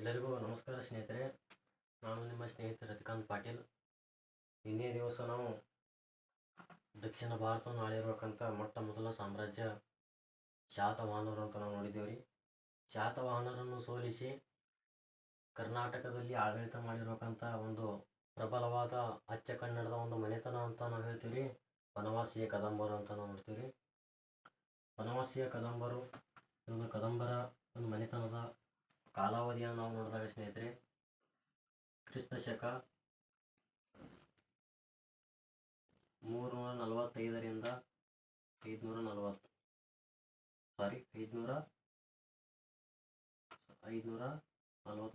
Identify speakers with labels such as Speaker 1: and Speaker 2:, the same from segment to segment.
Speaker 1: ಎಲ್ಲರಿಗೂ ನಮಸ್ಕಾರ ಸ್ನೇಹಿತರೆ. ನಾನು ನಿಮ್ಮ ಸ್ನೇಹಿತ ರತಿಕಾಂತ್ ಪಾಟೀಲ್. ನಿನ್ನೆ ದಿವಸ ನಾವು ದಕ್ಷಿಣ ಭಾರತವನ್ನು ಆಳಿರತಕ್ಕಂಥ ಮೊಟ್ಟ ಮೊದಲ ಸಾಮ್ರಾಜ್ಯ ಶಾತವಾಹನರು ಅಂತ ನಾವು ನೋಡಿದ್ದೇವೆ. ಶಾತವಾಹನರನ್ನು ಸೋಲಿಸಿ ಕರ್ನಾಟಕದಲ್ಲಿ ಆಡಳಿತ ಮಾಡಿರತಕ್ಕಂಥ ಒಂದು ಪ್ರಬಲವಾದ ಅಚ್ಚ ಕನ್ನಡದ ಒಂದು ಮನೆತನ ಅಂತ ನಾವು ಹೇಳ್ತೀವಿ. ಬನವಾಸಿಯ ಕದಂಬರು ಅಂತ ನಾವು ನೋಡ್ತೀವಿ. ಬನವಾಸಿಯ ಕದಂಬರು ಒಂದು ಕದಂಬರ ಒಂದು ಮನೆತನದ ಕಾಲಾವಧಿಯನ್ನು ನಾವು ನೋಡಿದಾಗ ಸ್ನೇಹಿತರೆ, ಕ್ರಿಸ್ತ ಶಕ 345ರಿಂದ 540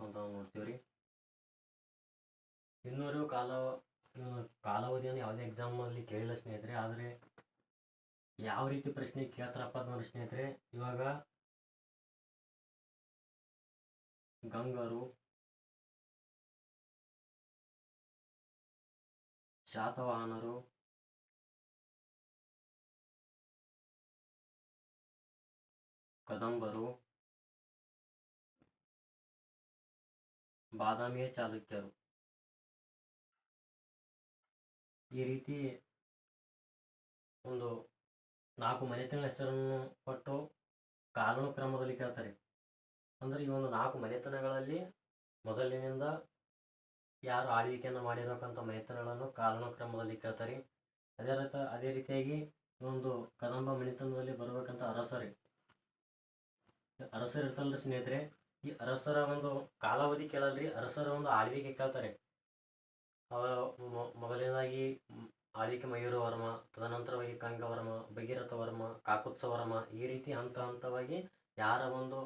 Speaker 1: ಅಂತ ನಾವು ನೋಡ್ತೀವಿ. ಇನ್ನೂರು ಕಾಲಾವಧಿಯನ್ನು ಯಾವುದೇ ಎಕ್ಸಾಮಲ್ಲಿ ಕೇಳಿಲ್ಲ ಸ್ನೇಹಿತರೆ. ಆದರೆ ಯಾವ ರೀತಿ ಪ್ರಶ್ನೆ ಕೇಳ್ತಾರಪ್ಪ ಅಂತಂದ್ರೆ ಸ್ನೇಹಿತರೆ, ಇವಾಗ ಗಂಗರು, ಶಾತವಾಹನರು, ಕದಂಬರು, ಬಾದಾಮಿಯ ಚಾಲುಕ್ಯರು, ಈ ರೀತಿ ಒಂದು 4 ಮನೆತನಗಳ ಹೆಸರನ್ನು ಕೊಟ್ಟು ಕಾಲಾನುಕ್ರಮದಲ್ಲಿ ಕೇಳ್ತಾರೆ. ಅಂದರೆ ಈ ಒಂದು 4 ಮನೆತನಗಳಲ್ಲಿ ಮೊದಲಿನಿಂದ ಯಾರು ಆಳ್ವಿಕೆಯನ್ನು ಮಾಡಿರತಕ್ಕಂಥ ಮನೆತನಗಳನ್ನು ಕಾಲಾನುಕ್ರಮದಲ್ಲಿ ಕೇಳ್ತಾರೆ. ಅದೇ ರೀತಿಯಾಗಿ ಒಂದು ಕದಂಬ ಮನೆತನದಲ್ಲಿ ಬರಬೇಕಂತ ಅರಸರು ಇರ್ತಲ್ಲ ಸ್ನೇಹಿತರೆ. ಈ ಅರಸರ ಒಂದು ಕಾಲಾವಧಿ ಕೇಳಲ್ರಿ, ಅರಸರ ಒಂದು ಆಳ್ವಿಕೆ ಕೇಳ್ತಾರೆ. ಮೊದಲನೇದಾಗಿ ಆಳ್ವಿಕೆ ಮಯೂರವರ್ಮ, ತದನಂತರವಾಗಿ ಕಂಗವರ್ಮ, ಭಗೀರಥವರ್ಮ, ಕಾಕುತ್ಸವರ್ಮ, ಈ ರೀತಿ ಹಂತ ಹಂತವಾಗಿ ಯಾರ ಒಂದು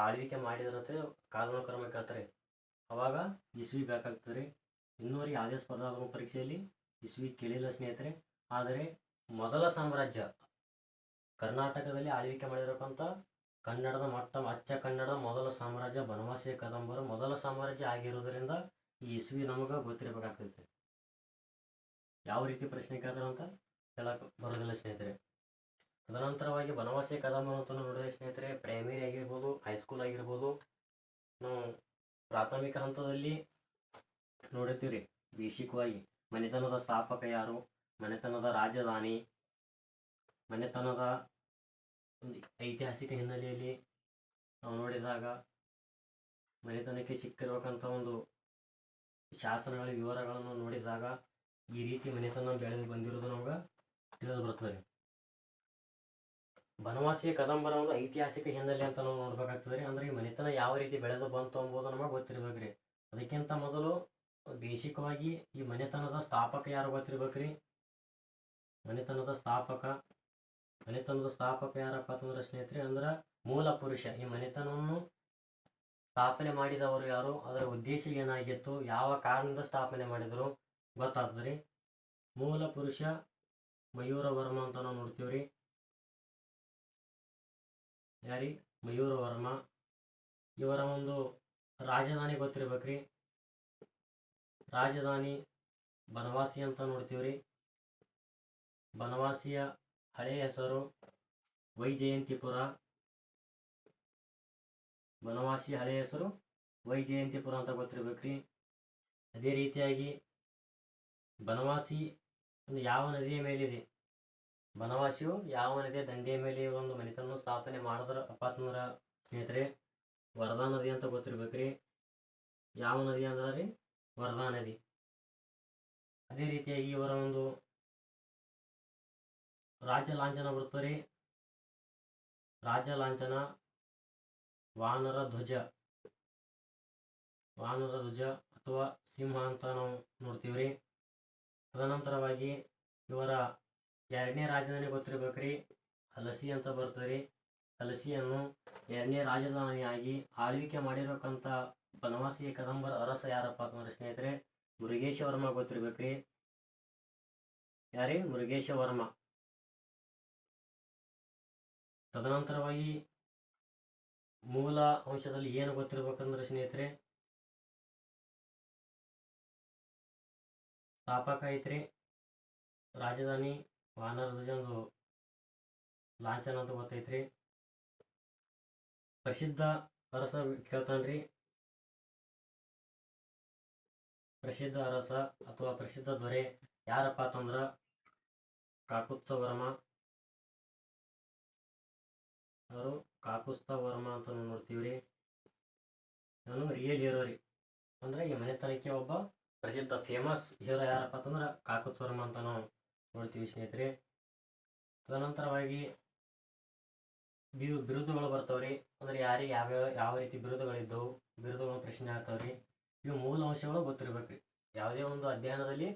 Speaker 1: ಆಳ್ವಿಕೆ ಮಾಡಿದಿರತ್ತೆ ಕಾಲಾನುಕ್ರಮ ಕೇಳ್ತಾರೆ. ಅವಾಗ ಇಸ್ವಿ ಬೇಕಾಗ್ತದೆ ರೀ. ಇನ್ನೂವರೆಗೆ ಯಾವುದೇ ಸ್ಪರ್ಧಾತ್ಮಕ ಪರೀಕ್ಷೆಯಲ್ಲಿ ಇಸ್ವಿ ಕೇಳಿಲ್ಲ ಸ್ನೇಹಿತರೆ. ಆದರೆ ಮೊದಲ ಸಾಮ್ರಾಜ್ಯ ಕರ್ನಾಟಕದಲ್ಲಿ ಆಳ್ವಿಕೆ ಮಾಡಿರತಕ್ಕಂಥ ಕನ್ನಡದ ಅಚ್ಚ ಕನ್ನಡದ ಮೊದಲ ಸಾಮ್ರಾಜ್ಯ ಬನವಾಸಿಯ ಕದಂಬರು ಮೊದಲ ಸಾಮ್ರಾಜ್ಯ ಆಗಿರೋದ್ರಿಂದ ಈ ಇಸ್ವಿ ನಮಗೆ ಗೊತ್ತಿರಬೇಕಾಗ್ತೈತೆ. ಯಾವ ರೀತಿ ಪ್ರಶ್ನೆ ಕೇಳ್ತಾರೆ ಅಂತ ಹೇಳಕ್ಕೆ ಬರೋದಿಲ್ಲ ಸ್ನೇಹಿತರೆ. ತದನಂತರವಾಗಿ ಬನವಾಸಿಯ ಕದಂಬರು ಅಂತ ನೋಡಿದ್ರೆ ಸ್ನೇಹಿತರೆ, ಪ್ರೈಮರಿ ಆಗಿರ್ಬೋದು, ಹೈಸ್ಕೂಲ್ ಆಗಿರ್ಬೋದು, ನಾವು ಪ್ರಾಥಮಿಕ ಹಂತದಲ್ಲಿ ನೋಡಿರ್ತೀವಿ. ಬೇಸಿಕವಾಗಿ ಮನೆತನದ ಸ್ಥಾಪಕ ಯಾರು, ಮನೆತನದ ರಾಜಧಾನಿ, ಮನೆತನದ ಒಂದು ಐತಿಹಾಸಿಕ ಹಿನ್ನೆಲೆಯಲ್ಲಿ ನಾವು ನೋಡಿದಾಗ ಮನೆತನಕ್ಕೆ ಸಿಕ್ಕಿರಬೇಕಂತ ಒಂದು ಶಾಸನಗಳ ವಿವರಗಳನ್ನು ನೋಡಿದಾಗ ಈ ರೀತಿ ಮನೆತನ ಬೆಳೆದು ಬಂದಿರೋದು ನಮ್ಗೆ ತಿಳಿದು ಬರ್ತದೆ. ಬನವಾಸಿಯ ಕದಂಬರ ಒಂದು ಐತಿಹಾಸಿಕ ಹಿನ್ನೆಲೆ ಅಂತ ನಾವು ನೋಡ್ಬೇಕಾಗ್ತದೆ ರೀ. ಅಂದ್ರೆ ಈ ಮನೆತನ ಯಾವ ರೀತಿ ಬೆಳೆದು ಬಂತು ಎಂಬುದು ನಮಗೆ ಗೊತ್ತಿರ್ಬೇಕ್ರಿ. ಅದಕ್ಕಿಂತ ಮೊದಲು ಬೇಸಿಕವಾಗಿ ಈ ಮನೆತನದ ಸ್ಥಾಪಕ ಯಾರು ಗೊತ್ತಿರ್ಬೇಕ್ರಿ. ಮನೆತನದ ಸ್ಥಾಪಕ ಯಾರಪ್ಪ ಅಂತಂದ್ರೆ ಸ್ನೇಹಿತರೆ, ಅಂದ್ರೆ ಮೂಲ ಪುರುಷ. ಈ ಮನೆತನವನ್ನು ಸ್ಥಾಪನೆ ಮಾಡಿದವರು ಯಾರು, ಅದರ ಉದ್ದೇಶ ಏನಾಗಿತ್ತು, ಯಾವ ಕಾರಣದಿಂದ ಸ್ಥಾಪನೆ ಮಾಡಿದರು ಗೊತ್ತಾಗ್ತದ್ರಿ. ಮೂಲ ಪುರುಷ ಮಯೂರವರ್ಮ ಅಂತ ನಾವು ನೋಡ್ತೀವ್ರಿ. ಯಾರಿ ಮಯೂರವರ್ಮ. ಇವರ ಒಂದು ರಾಜಧಾನಿ ಗೊತ್ತಿರ್ಬೇಕ್ರಿ. ರಾಜಧಾನಿ ಬನವಾಸಿ ಅಂತ ನೋಡ್ತೀವ್ರಿ. ಬನವಾಸಿಯ ಹಳೆಯ ಹೆಸರು ವೈಜಯಂತಿಪುರ. ಬನವಾಸಿಯ ಹಳೆಯ ಹೆಸರು ವೈಜಯಂತಿಪುರ ಅಂತ ಗೊತ್ತಿರ್ಬೇಕ್ರಿ. ಅದೇ ರೀತಿಯಾಗಿ ಬನವಾಸಿ ಯಾವ ನದಿಯ ಮೇಲಿದೆ, ಬನವಾಸಿಯು ಯಾವ ನದಿಯ ದಂಡೆಯ ಮೇಲೆ ಒಂದು ಮನೆತನ ಸ್ಥಾಪನೆ ಮಾಡಿದ್ರಪ್ಪ ಅಂತಂದ್ರೆ ಸ್ನೇಹಿತರೆ, ವರದಾ ನದಿ ಅಂತ ಗೊತ್ತಿರ್ಬೇಕ್ರಿ. ಯಾವ ನದಿ ಅಂದ್ರೆ ರೀ, ವರದಾ ನದಿ. ಅದೇ ರೀತಿಯಾಗಿ ಇವರ ಒಂದು ರಾಜ್ಯ ಲಾಂಛನ ಬರ್ತಾರೆ. ರಾಜ್ಯ ಲಾಂಛನ ವಾನರ ಧ್ವಜ ಅಥವಾ ಸಿಂಹ ಅಂತ ನಾವು ನೋಡ್ತೀವ್ರಿ. ತದನಂತರವಾಗಿ ಇವರ 2ನೇ ರಾಜಧಾನಿ ಗೊತ್ತಿರ್ಬೇಕ್ರಿ, ಹಲಸಿ ಅಂತ ಬರ್ತದೆ. ಹಲಸಿಯನ್ನು 2ನೇ ರಾಜಧಾನಿಯಾಗಿ ಆಳ್ವಿಕೆ ಮಾಡಿರತಕ್ಕಂಥ ಬನವಾಸಿಯ ಕದಂಬರ ಅರಸ ಯಾರಪ್ಪ ಅಂತಂದ್ರೆ ಸ್ನೇಹಿತರೆ, ಮುರುಗೇಶವರ್ಮ ಗೊತ್ತಿರ್ಬೇಕ್ರಿ. ಯಾರೇ ಮುರುಗೇಶವರ್ಮ. ತದನಂತರವಾಗಿ ಮೂಲ ಅಂಶದಲ್ಲಿ ಏನು ಗೊತ್ತಿರ್ಬೇಕಂದ್ರೆ ಸ್ನೇಹಿತರೆ, ಸ್ಥಾಪಕ ಐತ್ರಿ, ರಾಜಧಾನಿ ವಾನರ ಧ್ವಜ ಒಂದು ಲಾಂಛನ ಅಂತ ಗೊತ್ತೈತ್ರಿ. ಪ್ರಸಿದ್ಧ ಅರಸ ಕೇಳ್ತಾನ್ರಿ, ಪ್ರಸಿದ್ಧ ಅರಸ ಅಥವಾ ಪ್ರಸಿದ್ಧ ದೊರೆ ಯಾರಪ್ಪ ಅಂತಂದ್ರ ಕಾಕುತ್ಸವರ್ಮ. ಅವರು ಕಾಕುತ್ಸವರ್ಮ ಅಂತ ನೋಡ್ತೀವ್ರಿ. ನಾನು ರಿಯಲ್ ಹೀರೋ ರೀ. ಅಂದ್ರೆ ಈ ಮನೆತನಕ್ಕೆ ಒಬ್ಬ ಪ್ರಸಿದ್ಧ ಫೇಮಸ್ ಹೀರೋ ಯಾರಪ್ಪ ಅಂತಂದ್ರೆ ಕಾಕುತ್ಸವರ್ಮ ಅಂತ ನಾವು ನೋಡ್ತೀವಿ ಸ್ನೇಹಿತರೆ. ತದನಂತರವಾಗಿ ಬಿರುದುಗಳು ಬರ್ತಾವ್ರಿ. ಅಂದ್ರೆ ಯಾರಿಗೆ ಯಾವ ರೀತಿ ಬಿರುದುಗಳಿದ್ದವು, ಬಿರುದುಗಳು ಪ್ರಶ್ನೆ ಆಗ್ತಾವ್ರಿ. ಇವು ಮೂಲ ಅಂಶಗಳು ಗೊತ್ತಿರ್ಬೇಕ್ರಿ. ಯಾವುದೇ ಒಂದು ಅಧ್ಯಯನದಲ್ಲಿ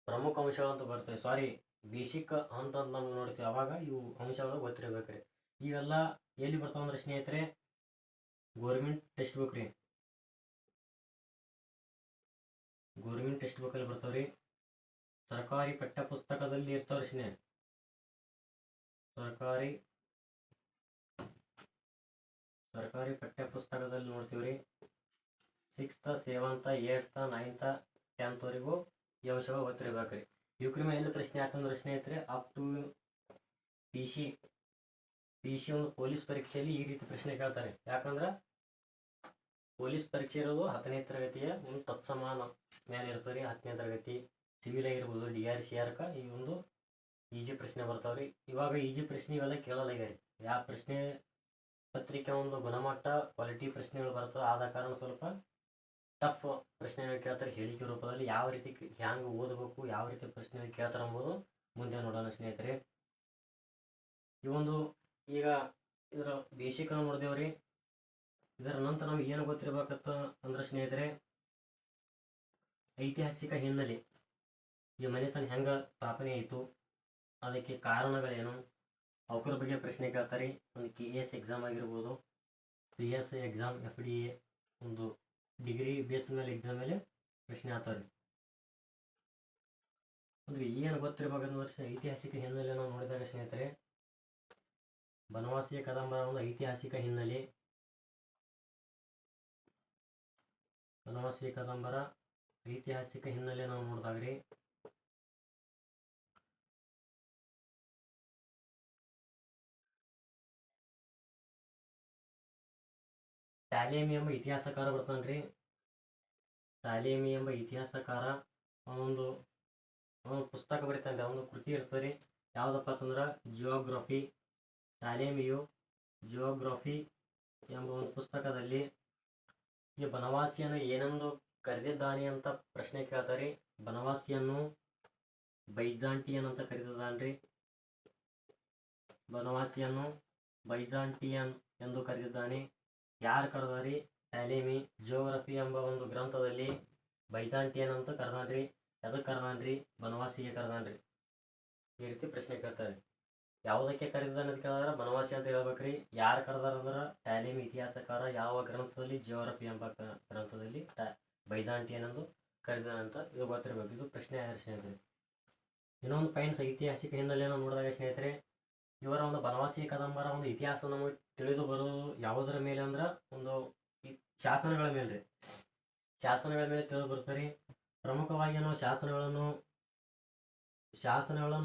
Speaker 1: ಪ್ರಮುಖ ಅಂಶಗಳು ಅಂತ ಬರ್ತವೆ, ಸಾರಿ ಬೇಸಿಕ್ ಅಂತ ನಮ್ಗೆ ನೋಡ್ತೀವಿ, ಅವಾಗ ಇವು ಅಂಶಗಳು ಗೊತ್ತಿರ್ಬೇಕ್ರಿ. ಇವೆಲ್ಲ ಎಲ್ಲಿ ಬರ್ತಾವಂದ್ರೆ ಸ್ನೇಹಿತರೆ ಗೋರ್ಮೆಂಟ್ ಟೆಕ್ಸ್ಟ್ ಬುಕ್ ರೀ. ಗೋರ್ಮೆಂಟ್ ಟೆಕ್ಸ್ಟ್ ಬುಕ್ ಅಲ್ಲಿ ಬರ್ತಾವ್ರಿ. ಸರ್ಕಾರಿ ಪಠ್ಯ ಪುಸ್ತಕದಲ್ಲಿ ಇರ್ತಾವ್ರಿ ಸ್ನೇಹ. ಸರ್ಕಾರಿ ಪಠ್ಯ ಪುಸ್ತಕದಲ್ಲಿ ನೋಡ್ತೀವ್ರಿ. 6th 7th 8th 9th 10th ವರೆಗೂ ಈ ಅಂಶಗಳು ಗೊತ್ತಿರ್ಬೇಕ್ರಿ. ಇವ್ರ ಮೇಲೆ ಎಲ್ಲಿ ಪ್ರಶ್ನೆ ಆಗ್ತಂದ್ರೆ ಸ್ನೇಹಿತರೆ ಅಪ್ ಟು ಪಿ ಸಿ ಒಂದು ಪೊಲೀಸ್ ಪರೀಕ್ಷೆಯಲ್ಲಿ ಈ ರೀತಿ ಪ್ರಶ್ನೆ ಕೇಳ್ತಾರೆ. ಯಾಕಂದ್ರೆ ಪೊಲೀಸ್ ಪರೀಕ್ಷೆ ಇರೋದು 10ನೇ ತರಗತಿಯ ಒಂದು ತತ್ಸಮಾನ ಮೇಲೆ ಇರ್ತದೆ. 10ನೇ ತರಗತಿ ಸಿವಿಲ್ ಆಗಿರ್ಬೋದು, DRCRಕ ಈ ಒಂದು ಈಜಿ ಪ್ರಶ್ನೆ ಬರ್ತಾವ್ರಿ. ಇವಾಗ ಈಜಿ ಪ್ರಶ್ನೆ ಇವೆಲ್ಲ ಕೇಳಲಾಗ್ಯಾರಿ. ಯಾವ ಪ್ರಶ್ನೆ ಪತ್ರಿಕೆ ಒಂದು ಗುಣಮಟ್ಟ ಕ್ವಾಲಿಟಿ ಪ್ರಶ್ನೆಗಳು ಬರ್ತವೆ. ಆದ ಕಾರಣ ಸ್ವಲ್ಪ ಟಫ್ ಪ್ರಶ್ನೆಗಳು ಕೇಳ್ತಾರೆ ಹೇಳಿಕೆ ರೂಪದಲ್ಲಿ. ಯಾವ ರೀತಿ ಹ್ಯಾಂಗೆ ಓದಬೇಕು, ಯಾವ ರೀತಿ ಪ್ರಶ್ನೆಗಳು ಕೇಳ್ತಾರೆ ಎಂಬುದು ಮುಂದೆ ನೋಡೋಣ ಸ್ನೇಹಿತರೆ. ಈ ಒಂದು ಈಗ ಇದರ ಬೇಸಿಕ್ ನೋಡಿದೇವ್ರಿ. ಇದರ ನಂತರ ನಾವು ಏನು ಗೊತ್ತಿರ್ಬೇಕತ್ತ ಅಂದ್ರೆ ಸ್ನೇಹಿತರೆ ಐತಿಹಾಸಿಕ ಹಿನ್ನೆಲೆ. ಈ ಮನೆತನ ಹೆಂಗ ಸ್ಥಾಪನೆ ಆಯಿತು, ಅದಕ್ಕೆ ಕಾರಣಗಳೇನು, ಅವರ ಬಗ್ಗೆ ಪ್ರಶ್ನೆ ಕೇಳ್ತಾರೆ. ಒಂದು KS ಎಕ್ಸಾಮ್ ಆಗಿರ್ಬೋದು, PSI ಎಕ್ಸಾಮ್, FDA ಒಂದು ಡಿಗ್ರಿ ಬೇಸ್ ಮೇಲೆ ಎಕ್ಸಾಮ್ ಮೇಲೆ ಪ್ರಶ್ನೆ ಆಗ್ತಾರೆ. ಅಂದ್ರೆ ಏನು ಗೊತ್ತಿರ್ಬೇಕಂದ್ರೆ ಐತಿಹಾಸಿಕ ಹಿನ್ನೆಲೆ ನಾವು ನೋಡಿದಾಗ ಸ್ನೇಹಿತರೆ ಬನವಾಸಿಯ ಕದಂಬರ ಒಂದು ಐತಿಹಾಸಿಕ ಹಿನ್ನೆಲೆ. ಬನವಾಸಿಯ ಕದಂಬರ ಐತಿಹಾಸಿಕ ಹಿನ್ನೆಲೆ ನಾವು ನೋಡಿದಾಗ್ರಿ ಟಾಲೆಮಿ ಎಂಬ ಇತಿಹಾಸಕಾರ ಬರ್ತಾನ್ರಿ. ಟಾಲೆಮಿ ಎಂಬ ಇತಿಹಾಸಕಾರ ಒಂದು ಪುಸ್ತಕ ಬರೀತಾನೆ, ಒಂದು ಕೃತಿ ಇರ್ತದೆ. ಯಾವುದಪ್ಪ ಅಂತಂದ್ರೆ ಜಿಯೋಗ್ರಫಿ. ಟಾಲೆಮಿಯು ಜಿಯೋಗ್ರಫಿ ಎಂಬ ಒಂದು ಪುಸ್ತಕದಲ್ಲಿ ಈ ಬನವಾಸಿಯನ್ನು ಏನೆಂದು ಕರೆದಿದ್ದಾನೆ ಅಂತ ಪ್ರಶ್ನೆ ಕೇಳ್ತಾರೆ. ಬನವಾಸಿಯನ್ನು ಬೈಜಾಂಟಿಯನ್ ಅಂತ ಕರೆದಿದ್ದಾನ್ರಿ. ಬನವಾಸಿಯನ್ನು ಬೈಜಾಂಟಿಯನ್ ಎಂದು ಕರೆದಿದ್ದಾನೆ. ಯಾರು ಕರೆದಾರಿ? ಟಾಲೆಮಿ ಜಿಯೋಗ್ರಫಿ ಎಂಬ ಒಂದು ಗ್ರಂಥದಲ್ಲಿ ಬೈಜಾಂಟಿಯನ್ ಅಂತ ಕರೆದಾನ್ರಿ. ಎದಕ್ಕೆ ಕರೆದಾನ್ರಿ? ಬನವಾಸಿಗೆ ಕರೆದಾನ್ರಿ. ಈ ರೀತಿ ಪ್ರಶ್ನೆ ಕೇಳ್ತಾರೆ. ಯಾವುದಕ್ಕೆ ಕರೆದಿದ್ದಾನೆ ಅಂತ ಕೇಳಿದ್ರೆ ಬನವಾಸಿ ಅಂತ ಹೇಳ್ಬೇಕ್ರಿ. ಯಾರು ಕರೆದಾರಂದ್ರೆ ಟಾಲೆಮಿ ಇತಿಹಾಸಕಾರ. ಯಾವ ಗ್ರಂಥದಲ್ಲಿ? ಜಿಯೋಗ್ರಫಿ ಎಂಬ ಗ್ರಂಥದಲ್ಲಿ ಬೈಜಾಂಟಿಯನ್ ಎಂದು ಕರೆದಿದ್ದಾನೆ ಅಂತ ಇದು ಗೊತ್ತಿರಬೇಕು. ಇದು ಪ್ರಶ್ನೆ ಸ್ನೇಹಿತರೆ. ಇನ್ನೊಂದು ಪಾಯಿಂಟ್ಸ್ ಐತಿಹಾಸಿಕ ಹಿನ್ನೆಲೆಯನ್ನು ನೋಡಿದಾಗ ಸ್ನೇಹಿತರೆ ಇವರ ಒಂದು ಬನವಾಸಿ ಕದಂಬರ ಒಂದು ಇತಿಹಾಸ ನಮಗೆ ತಿಳಿದು ಬರೋದು ಯಾವುದರ ಮೇಲೆ ಅಂದ್ರೆ ಒಂದು ಶಾಸನಗಳ ಮೇಲೆ ರೀ. ಶಾಸನಗಳ ಮೇಲೆ ತಿಳಿದು ಬರ್ತಾರೆ. ಪ್ರಮುಖವಾಗಿ ನಾವು ಶಾಸನಗಳನ್ನು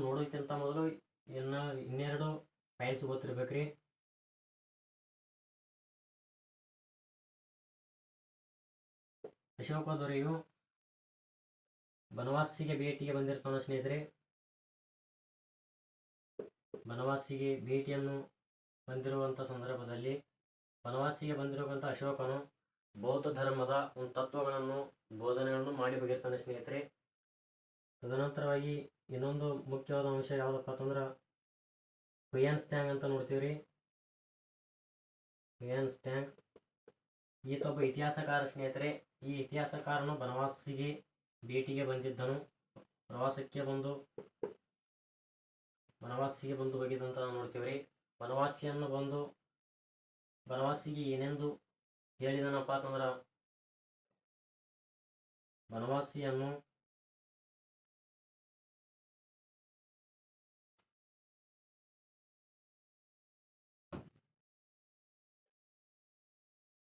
Speaker 1: ನೋಡೋಕ್ಕಿಂತ ಮೊದಲು ಇನ್ನೆರಡು ಪಾಯಿಂಟ್ಸ್ ಗೊತ್ತಿರ್ಬೇಕ್ರಿ. ಅಶೋಕ ದೊರೆಯು ಬನವಾಸಿಗೆ ಭೇಟಿಗೆ ಬಂದಿರ್ತಾನೆ ಸ್ನೇಹಿತರೆ. ಬನವಾಸಿಗೆ ಭೇಟಿಯನ್ನು ಬಂದಿರುವಂಥ ಸಂದರ್ಭದಲ್ಲಿ ಬನವಾಸಿಗೆ ಬಂದಿರುವಂಥ ಅಶೋಕನು ಬೌದ್ಧ ಧರ್ಮದ ಒಂದು ತತ್ವಗಳನ್ನು ಬೋಧನೆಗಳನ್ನು ಮಾಡಿ ಹೋಗಿರ್ತಾನೆ ಸ್ನೇಹಿತರೆ. ತದನಂತರವಾಗಿ ಇನ್ನೊಂದು ಮುಖ್ಯವಾದ ಅಂಶ ಯಾವುದಪ್ಪ ಅಂತಂದ್ರೆ ಹುಯೆನ್ ತ್ಸಾಂಗ್ ಅಂತ ನೋಡ್ತೀವ್ರಿ. ಹುಯೆನ್ ತ್ಸಾಂಗ್ ಈತ ಒಬ್ಬ ಇತಿಹಾಸಕಾರ ಸ್ನೇಹಿತರೆ. ಈ ಇತಿಹಾಸಕಾರನು ಬನವಾಸಿಗೆ ಭೇಟಿಗೆ ಬಂದಿದ್ದನು. ಬನವಾಸಿಗೆ ಬಂದು ಹೋಗಿದ್ದಂತ ನಾವು ನೋಡ್ತೀವ್ರಿ. ಬನವಾಸಿಗೆ ಏನೆಂದು ಹೇಳಿದನಪ್ಪ ಅಂತಂದ್ರ ಬನವಾಸಿಯನ್ನು